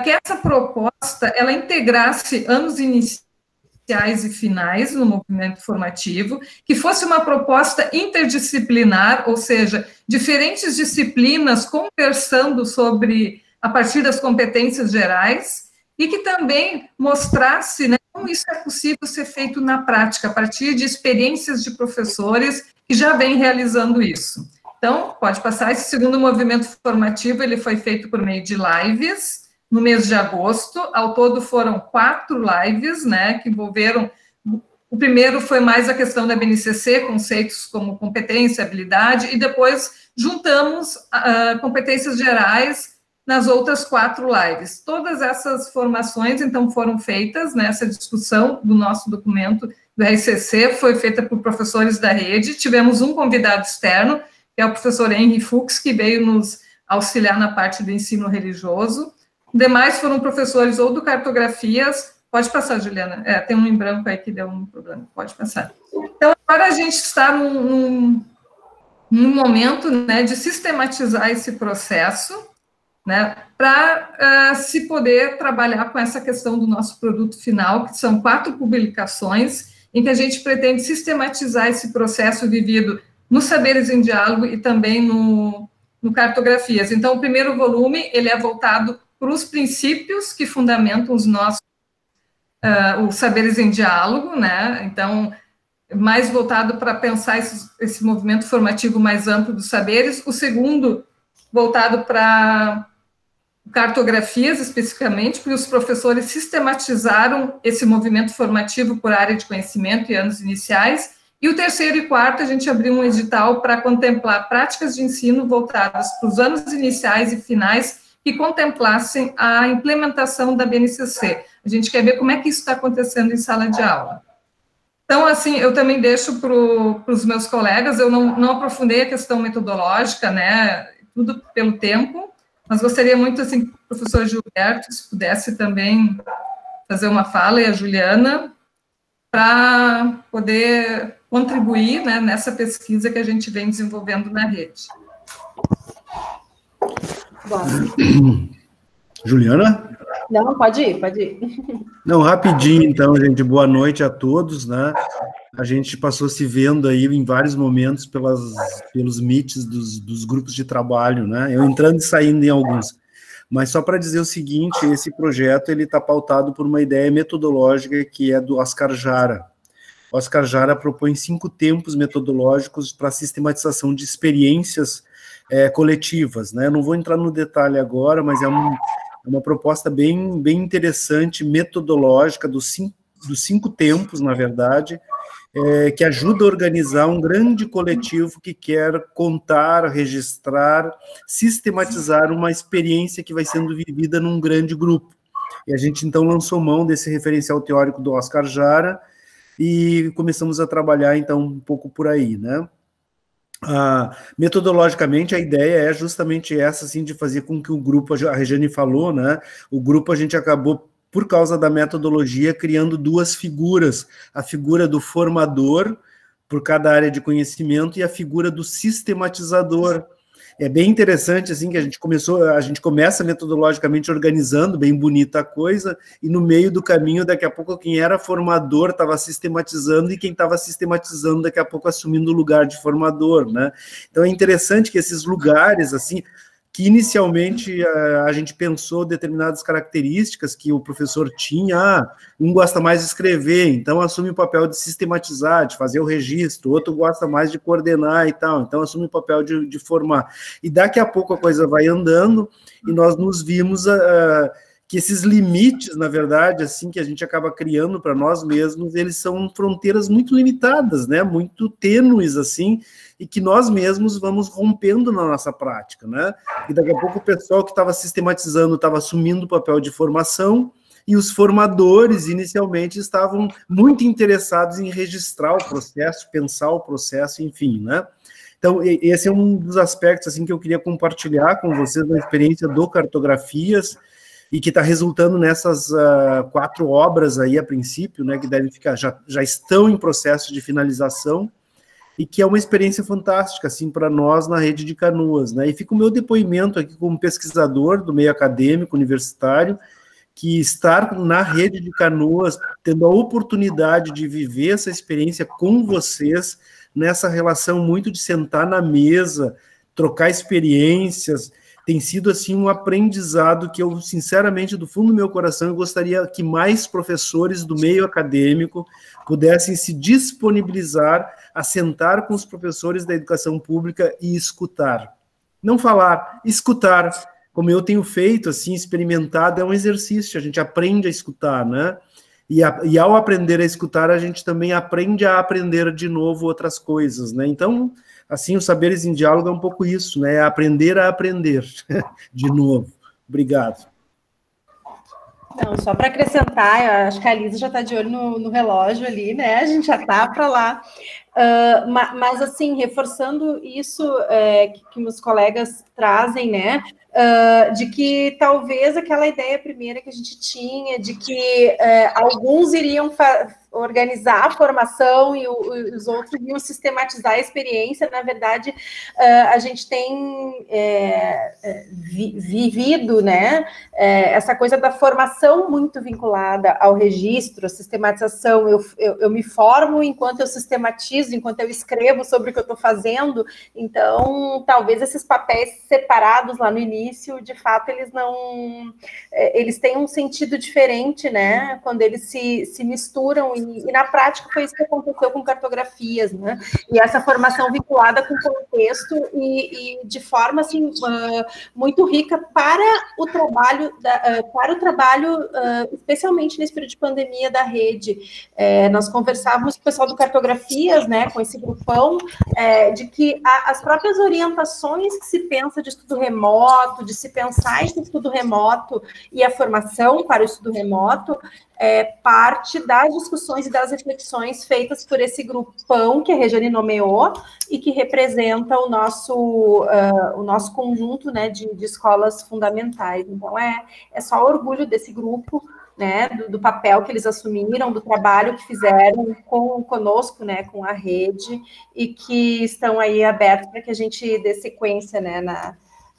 que essa proposta, ela integrasse anos iniciais e finais no movimento formativo, que fosse uma proposta interdisciplinar, ou seja, diferentes disciplinas conversando sobre, a partir das competências gerais, e que também mostrasse, né, como isso é possível ser feito na prática, a partir de experiências de professores que já vêm realizando isso. Então, pode passar, esse segundo movimento formativo, ele foi feito por meio de lives, no mês de agosto, ao todo foram 4 lives, né, que envolveram, o primeiro foi mais a questão da BNCC, conceitos como competência, habilidade, e depois juntamos competências gerais nas outras 4 lives. Todas essas formações, então, foram feitas, né, essa discussão do nosso documento do RCC foi feita por professores da rede, tivemos um convidado externo, que é o professor Henry Fuchs, que veio nos auxiliar na parte do ensino religioso. Demais foram professores ou do Cartografias, pode passar, Juliana, tem um em branco aí que deu um problema, pode passar. Então, agora a gente está num momento, né, de sistematizar esse processo, né, para se poder trabalhar com essa questão do nosso produto final, que são 4 publicações, em que a gente pretende sistematizar esse processo vivido nos Saberes em Diálogo e também no Cartografias. Então, o primeiro volume, ele é voltado para os princípios que fundamentam os nossos os Saberes em Diálogo, né? Então, mais voltado para pensar esse movimento formativo mais amplo dos saberes. O segundo, voltado para Cartografias, especificamente, porque os professores sistematizaram esse movimento formativo por área de conhecimento e anos iniciais. E o terceiro e quarto, a gente abriu um edital para contemplar práticas de ensino voltadas para os anos iniciais e finais que contemplassem a implementação da BNCC. A gente quer ver como é que isso está acontecendo em sala de aula. Então, assim, eu também deixo para os meus colegas, eu não aprofundei a questão metodológica, né, tudo pelo tempo, mas gostaria muito, assim, que o professor Gilberto, se pudesse também fazer uma fala, e a Juliana, para poder contribuir, né, nessa pesquisa que a gente vem desenvolvendo na rede. Juliana? Não, pode ir. Não, rapidinho, então, gente, boa noite a todos, né? A gente passou se vendo aí em vários momentos pelos meets dos grupos de trabalho, né? Eu entrando e saindo em alguns. Mas só para dizer o seguinte, esse projeto ele está pautado por uma ideia metodológica que é do Oscar Jara. Oscar Jara propõe 5 tempos metodológicos para sistematização de experiências coletivas, né? Eu não vou entrar no detalhe agora, mas é uma proposta bem interessante, metodológica, dos cinco tempos, na verdade, que ajuda a organizar um grande coletivo que quer contar, registrar, sistematizar uma experiência que vai sendo vivida num grande grupo. E a gente, então, lançou mão desse referencial teórico do Oscar Jara e começamos a trabalhar, então, um pouco por aí, né? Metodologicamente, a ideia é justamente essa, assim, de fazer com que o grupo, a Regiane falou, né? O grupo, a gente acabou, por causa da metodologia, criando 2 figuras, a figura do formador, por cada área de conhecimento, e a figura do sistematizador. É bem interessante, assim, que a gente começa metodologicamente organizando, bem bonita a coisa, e no meio do caminho, daqui a pouco, quem era formador estava sistematizando, e quem estava sistematizando, daqui a pouco, assumindo o lugar de formador, né? Então, é interessante que esses lugares, assim, que inicialmente a gente pensou determinadas características que o professor tinha, um gosta mais de escrever, então assume o papel de sistematizar, de fazer o registro, outro gosta mais de coordenar e tal, então assume o papel de formar. E daqui a pouco a coisa vai andando, e nós nos vimos que esses limites, na verdade, assim, que a gente acaba criando para nós mesmos, eles são fronteiras muito limitadas, né, muito tênues, assim, e que nós mesmos vamos rompendo na nossa prática, né? E daqui a pouco o pessoal que estava sistematizando estava assumindo o papel de formação, e os formadores, inicialmente, estavam muito interessados em registrar o processo, pensar o processo, enfim, né? Então, esse é um dos aspectos, assim, que eu queria compartilhar com vocês da experiência do Cartografias, e que está resultando nessas 4 obras aí, a princípio, né, que devem ficar, já estão em processo de finalização, e que é uma experiência fantástica, assim, para nós na Rede de Canoas, né? E fica o meu depoimento aqui como pesquisador do meio acadêmico, universitário, que estar na Rede de Canoas, tendo a oportunidade de viver essa experiência com vocês, nessa relação muito de sentar na mesa, trocar experiências, tem sido, assim, um aprendizado que eu, sinceramente, do fundo do meu coração, eu gostaria que mais professores do meio acadêmico pudessem se disponibilizar a sentar com os professores da educação pública e escutar. Não falar, escutar, como eu tenho feito, assim, experimentado, é um exercício, a gente aprende a escutar, né? E ao aprender a escutar, a gente também aprende a aprender de novo outras coisas, né? Então, assim, os Saberes em Diálogo é um pouco isso, né? É aprender a aprender de novo. Obrigado. Não, só para acrescentar, eu acho que a Lisa já está de olho no relógio ali, né? A gente já está para lá. Mas, assim, reforçando isso que meus colegas trazem, né? De que talvez aquela ideia primeira que a gente tinha, de que alguns iriam organizar a formação e os outros iriam sistematizar a experiência, na verdade, a gente tem vivido, né, essa coisa da formação muito vinculada ao registro, à sistematização. Eu me formo enquanto eu sistematizo, enquanto eu escrevo sobre o que eu estou fazendo, então, talvez esses papéis separados lá no início, de fato, eles têm um sentido diferente, né, quando eles se misturam, e na prática foi isso que aconteceu com Cartografias, né, e essa formação vinculada com o contexto e de forma, assim, muito rica para o trabalho, especialmente nesse período de pandemia da rede. Nós conversávamos com o pessoal do Cartografias, né, com esse grupão, de que as próprias orientações que se pensa de estudo remoto, de se pensar em estudo remoto e a formação para o estudo remoto, parte das discussões e das reflexões feitas por esse grupão que a Regiane nomeou e que representa o nosso conjunto, né, de escolas fundamentais. Então, é só orgulho desse grupo, né, do papel que eles assumiram, do trabalho que fizeram conosco, né, com a rede, e que estão aí abertos para que a gente dê sequência, né,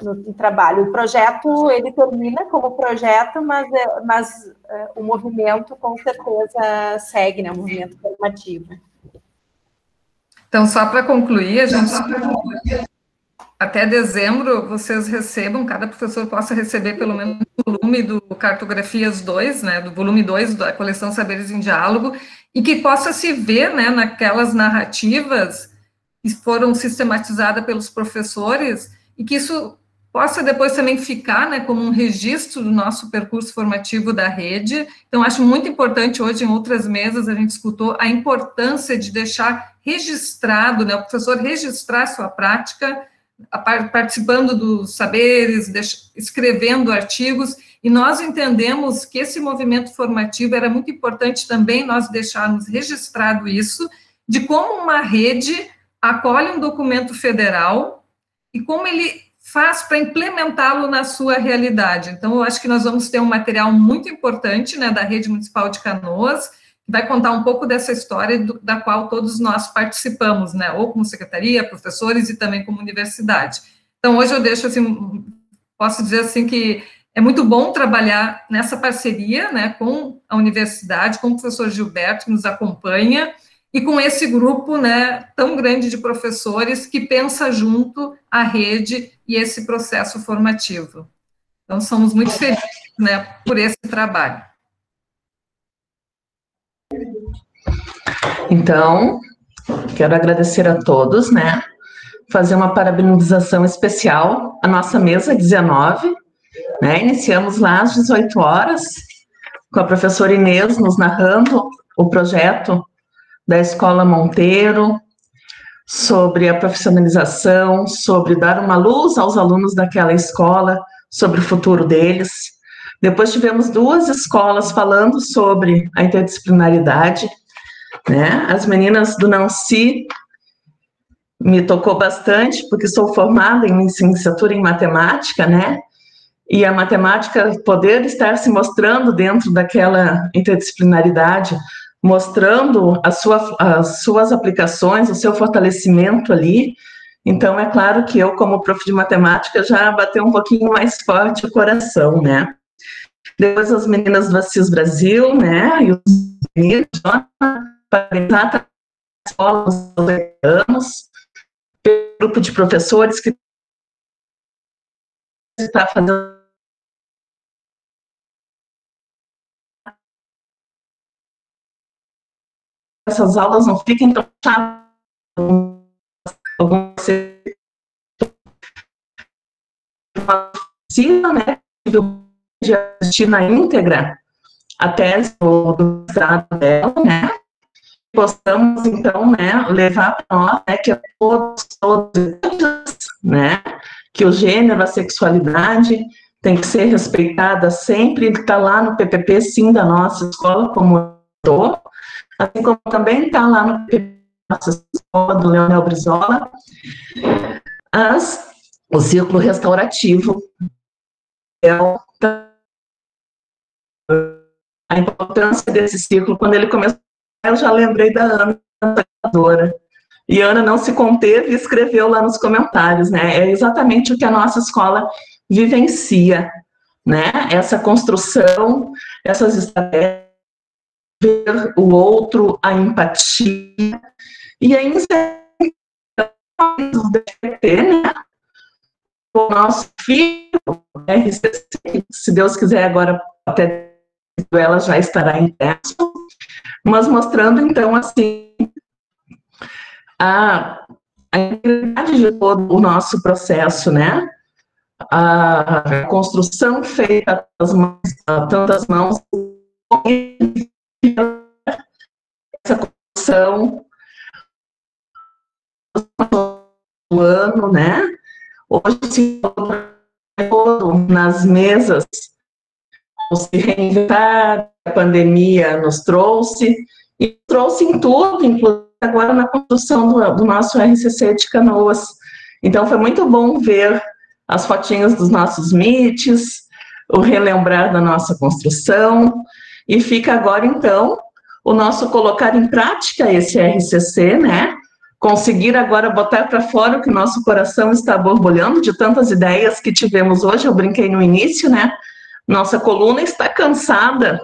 no trabalho. O projeto, ele termina como projeto, mas o movimento, com certeza, segue, né? O movimento formativo. Então, só para concluir, a gente... Até dezembro, vocês recebam, cada professor possa receber pelo menos o volume do Cartografias 2, né, do volume 2 da coleção Saberes em Diálogo, e que possa se ver, né, naquelas narrativas que foram sistematizadas pelos professores, e que isso possa depois também ficar, né, como um registro do nosso percurso formativo da rede. Então, acho muito importante, hoje em outras mesas a gente escutou a importância de deixar registrado, né, o professor registrar sua prática, participando dos saberes, escrevendo artigos, e nós entendemos que esse movimento formativo era muito importante também nós deixarmos registrado isso, de como uma rede acolhe um documento federal e como ele faz para implementá-lo na sua realidade. Então, eu acho que nós vamos ter um material muito importante, né, da Rede Municipal de Canoas, que vai contar um pouco dessa história da qual todos nós participamos, né, ou como secretaria, professores e também como universidade. Então, hoje eu deixo, assim, posso dizer assim que é muito bom trabalhar nessa parceria, né, com a universidade, com o professor Gilberto, que nos acompanha, e com esse grupo, né, tão grande de professores que pensa junto a rede e esse processo formativo. Então, somos muito felizes, né, por esse trabalho. Então, quero agradecer a todos, né, fazer uma parabenização especial à nossa mesa 19, né, iniciamos lá às 18 horas, com a professora Inês nos narrando o projeto da Escola Monteiro, sobre a profissionalização, sobre dar uma luz aos alunos daquela escola, sobre o futuro deles. Depois tivemos 2 escolas falando sobre a interdisciplinaridade, né? As meninas do Nancy me tocou bastante, porque sou formada em licenciatura em matemática, né? E a matemática poder estar se mostrando dentro daquela interdisciplinaridade, mostrando as suas aplicações, o seu fortalecimento ali. Então, é claro que eu, como prof de matemática, já bateu um pouquinho mais forte o coração, né? Depois as meninas do Assis Brasil, né? E os meninos, parabenizar a escola dos 8 anos, pelo grupo de professores que está fazendo essas aulas não fiquem tão chatas, precisa, né, de assistir na íntegra a tese do mestrado dela, né, possamos, então, né, levar para nós, né, que todos, né, que o gênero, a sexualidade tem que ser respeitada sempre, está lá no PPP, sim, da nossa escola, como eu estou, assim como também está lá no PPP da nossa escola, do Leonel Brizola, o círculo restaurativo, a importância desse círculo. Quando ele começou, eu já lembrei da Ana, educadora, e Ana não se conteve e escreveu lá nos comentários, né, é exatamente o que a nossa escola vivencia, né, essa construção, essas estratégias, ver o outro, a empatia, e aí, né, o nosso filho, RCC, se Deus quiser, agora até ela já estará em texto, mas mostrando, então, assim, a integridade de todo o nosso processo, né, a construção feita a tantas mãos, essa construção do ano, né, hoje se nas mesas, se reinventar, a pandemia nos trouxe, e trouxe em tudo, inclusive agora na construção do nosso RCC de Canoas. Então foi muito bom ver as fotinhas dos nossos meets, o relembrar da nossa construção, e fica agora então o nosso colocar em prática esse RCC, né, conseguir agora botar para fora o que nosso coração está borbulhando de tantas ideias que tivemos hoje. Eu brinquei no início, né? Nossa coluna está cansada,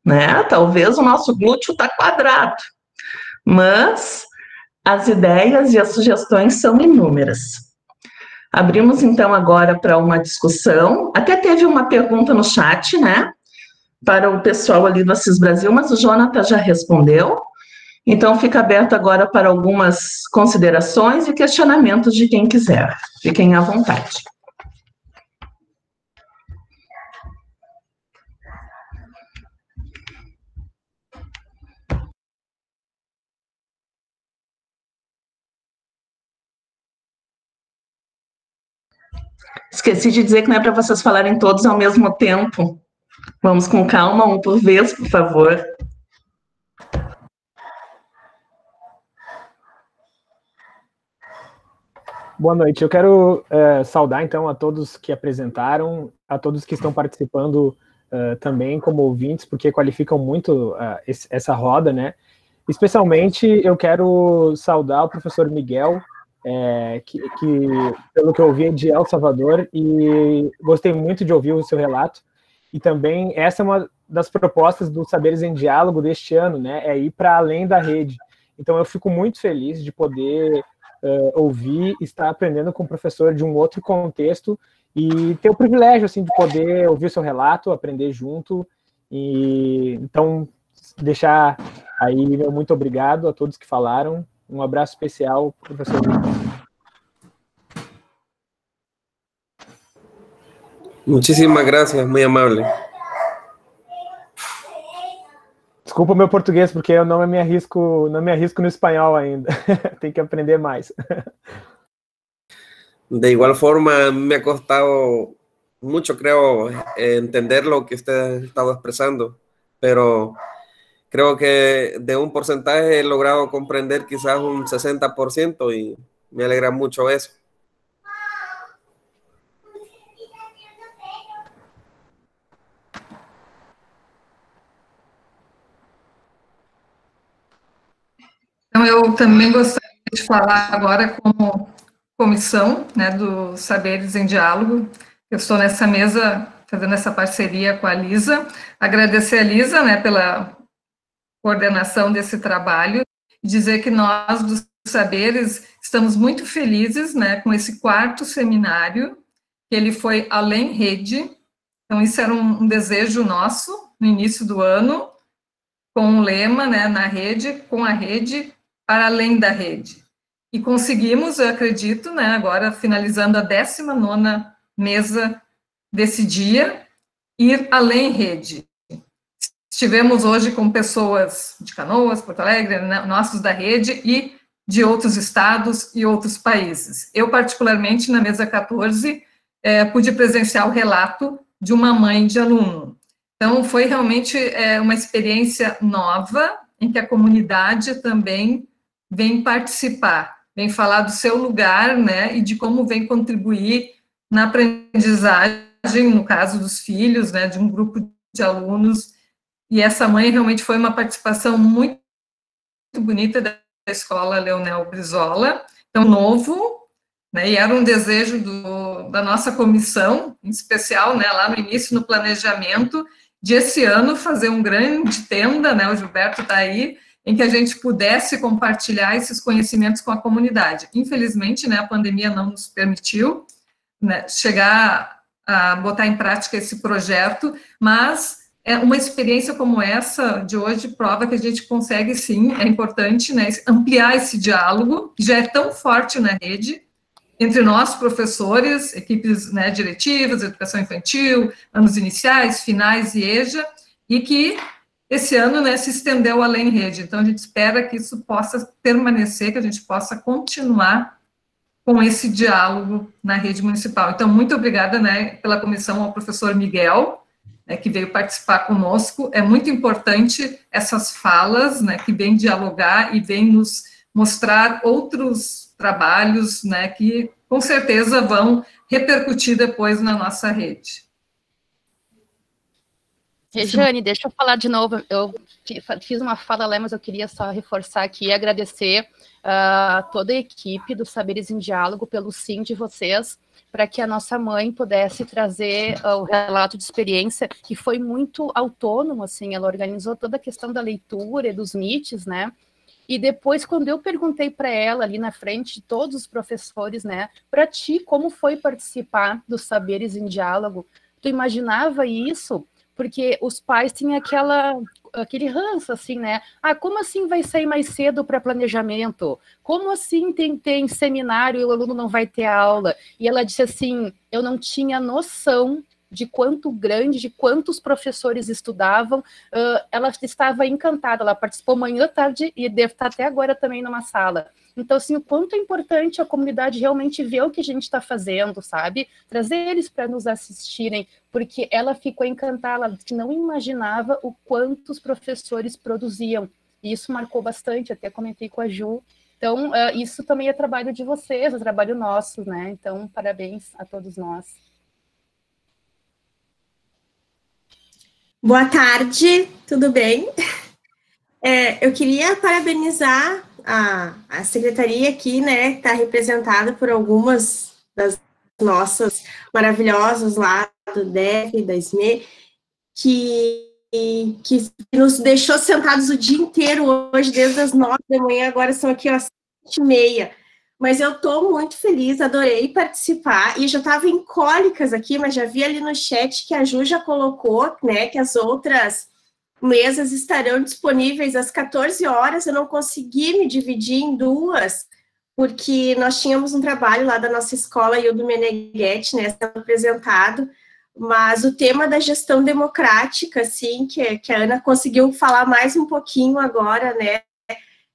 né? Talvez o nosso glúteo está quadrado, mas as ideias e as sugestões são inúmeras. Abrimos, então, agora para uma discussão. Até teve uma pergunta no chat, né? Para o pessoal ali do Assis Brasil, mas o Jonathan já respondeu. Então, fica aberto agora para algumas considerações e questionamentos de quem quiser. Fiquem à vontade. Esqueci de dizer que não é para vocês falarem todos ao mesmo tempo. Vamos com calma, um por vez, por favor. Boa noite. Eu quero saudar, então, a todos que apresentaram, a todos que estão participando também como ouvintes, porque qualificam muito essa roda, né? Especialmente, eu quero saudar o professor Miguel, que pelo que eu ouvi, é de El Salvador, e gostei muito de ouvir o seu relato. E também, essa é uma das propostas do Saberes em Diálogo deste ano, né? É ir para além da rede. Então, eu fico muito feliz de poder ouvir, estar aprendendo com um professor de um outro contexto e ter o privilégio, assim, de poder ouvir o seu relato, aprender junto. E então, deixar aí meu muito obrigado a todos que falaram. Um abraço especial, professor. Muchísimas gracias, muy amable. Desculpa o meu português, porque eu não me arrisco no espanhol ainda. Tem que aprender mais. De igual forma, me ha costado mucho, creo, entender lo que usted ha estado expresando, pero creo que de un porcentaje he logrado comprender quizás un 60% y me alegra mucho eso. Então, eu também gostaria de falar agora como comissão, né, do Saberes em Diálogo. Eu estou nessa mesa fazendo essa parceria com a Lisa. Agradecer a Lisa, né, pela coordenação desse trabalho e dizer que nós, dos Saberes, estamos muito felizes, né, com esse 4º seminário, que ele foi além rede. Então, isso era um desejo nosso no início do ano, com o lema, né, na rede, com a rede, para além da rede. E conseguimos, eu acredito, né, agora finalizando a 19ª mesa desse dia, ir além rede. Estivemos hoje com pessoas de Canoas, Porto Alegre, nossos da rede e de outros estados e outros países. Eu, particularmente, na mesa 14, pude presenciar o relato de uma mãe de aluno. Então, foi realmente uma experiência nova, em que a comunidade também vem participar, vem falar do seu lugar, né, e de como vem contribuir na aprendizagem, no caso dos filhos, né, de um grupo de alunos. E essa mãe realmente foi uma participação muito bonita da escola Leonel Brizola, então novo, né, e era um desejo da nossa comissão, em especial, né, lá no início, no planejamento, de esse ano fazer um grande tenda, né, o Gilberto está aí, em que a gente pudesse compartilhar esses conhecimentos com a comunidade. Infelizmente, né, a pandemia não nos permitiu, né, chegar a botar em prática esse projeto, mas uma experiência como essa de hoje prova que a gente consegue, sim, é importante, né, ampliar esse diálogo, que já é tão forte na rede, entre nós, professores, equipes, né, diretivas, educação infantil, anos iniciais, finais e EJA, e que esse ano, né, se estendeu além rede. Então, a gente espera que isso possa permanecer, que a gente possa continuar com esse diálogo na rede municipal. Então, muito obrigada, né, pela comissão ao professor Miguel, né, que veio participar conosco. É muito importante essas falas, né, que vêm dialogar e vêm nos mostrar outros trabalhos, né, que com certeza vão repercutir depois na nossa rede. Rejane, deixa eu falar de novo. Eu fiz uma fala lá, mas eu queria só reforçar aqui e agradecer toda a equipe do Saberes em Diálogo pelo sim de vocês, para que a nossa mãe pudesse trazer o relato de experiência, que foi muito autônomo, assim, ela organizou toda a questão da leitura e dos MITs, né? E depois, quando eu perguntei para ela, ali na frente de todos os professores, né, para ti, como foi participar dos Saberes em Diálogo? Tu imaginava isso? Porque os pais tinham aquele ranço, assim, né? Ah, como assim vai sair mais cedo para planejamento? Como assim tem seminário e o aluno não vai ter aula? E ela disse assim, eu não tinha noção de quantos professores estudavam, ela estava encantada, ela participou manhã, tarde e deve estar até agora também numa sala. Então, assim, o quanto é importante a comunidade realmente ver o que a gente está fazendo, sabe? Trazer eles para nos assistirem, porque ela ficou encantada, ela não imaginava o quanto os professores produziam. E isso marcou bastante, até comentei com a Ju. Então, isso também é trabalho de vocês, é trabalho nosso, né? Então, parabéns a todos nós. Boa tarde, tudo bem? Eu queria parabenizar a secretaria aqui, né, que está representada por algumas das nossas maravilhosas lá do DEF, da SME, que nos deixou sentados o dia inteiro hoje, desde as 9 da manhã, agora são aqui às 7h30. Mas eu estou muito feliz, adorei participar, e já estava em cólicas aqui, mas já vi ali no chat que a Ju já colocou, né, que as outras mesas estarão disponíveis às 14 horas, eu não consegui me dividir em duas, porque nós tínhamos um trabalho lá da nossa escola, e o do Meneghetti, né, sendo apresentado, mas o tema da gestão democrática, assim, que a Ana conseguiu falar mais um pouquinho agora, né,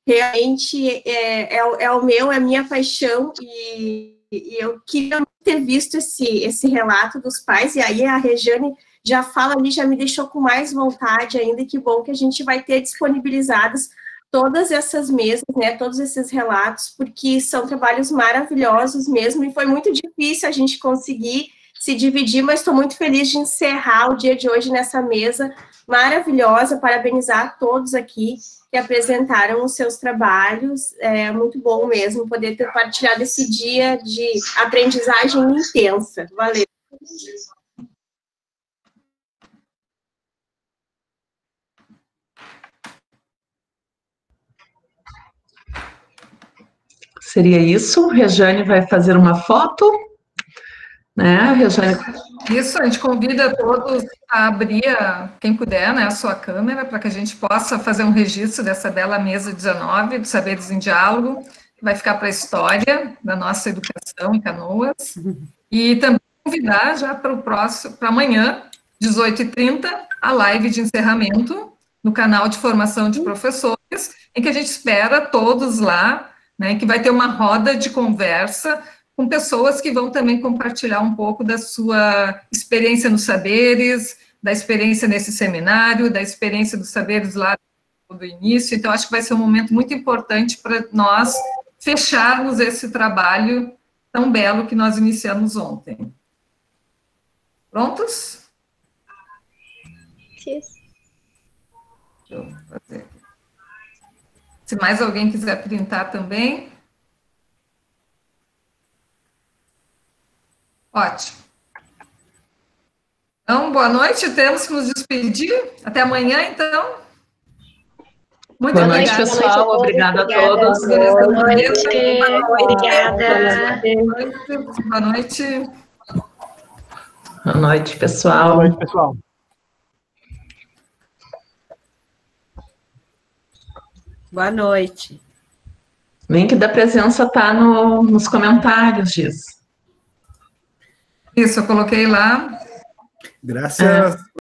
realmente é a minha paixão, e eu queria ter visto esse relato dos pais, e aí a Rejane já fala ali, já me deixou com mais vontade ainda, e que bom que a gente vai ter disponibilizadas todas essas mesas, né, todos esses relatos, porque são trabalhos maravilhosos mesmo, e foi muito difícil a gente conseguir se dividir, mas estou muito feliz de encerrar o dia de hoje nessa mesa maravilhosa, parabenizar a todos aqui que apresentaram os seus trabalhos, é muito bom mesmo poder ter partilhado esse dia de aprendizagem intensa. Valeu! Seria isso. Rejane vai fazer uma foto, né, Rejane? Isso, a gente convida todos a abrir, quem puder, né, a sua câmera, para que a gente possa fazer um registro dessa bela mesa 19, do Saberes em Diálogo, que vai ficar para a história da nossa educação em Canoas. E também convidar já para amanhã, 18h30, a live de encerramento no canal de formação de professores, em que a gente espera todos lá, né, que vai ter uma roda de conversa com pessoas que vão também compartilhar um pouco da sua experiência nos saberes, da experiência nesse seminário, da experiência dos saberes lá do início. Então, acho que vai ser um momento muito importante para nós fecharmos esse trabalho tão belo que nós iniciamos ontem. Prontos? Sim. Deixa eu fazer. Se mais alguém quiser printar também. Ótimo. Então, boa noite, temos que nos despedir. Até amanhã, então. Muito boa noite, pessoal. Obrigada a todos. Boa noite. Obrigada. Boa noite. Boa noite, pessoal. Boa noite, pessoal. Boa noite. Link da presença está nos comentários, Giz. Isso, eu coloquei lá. Graças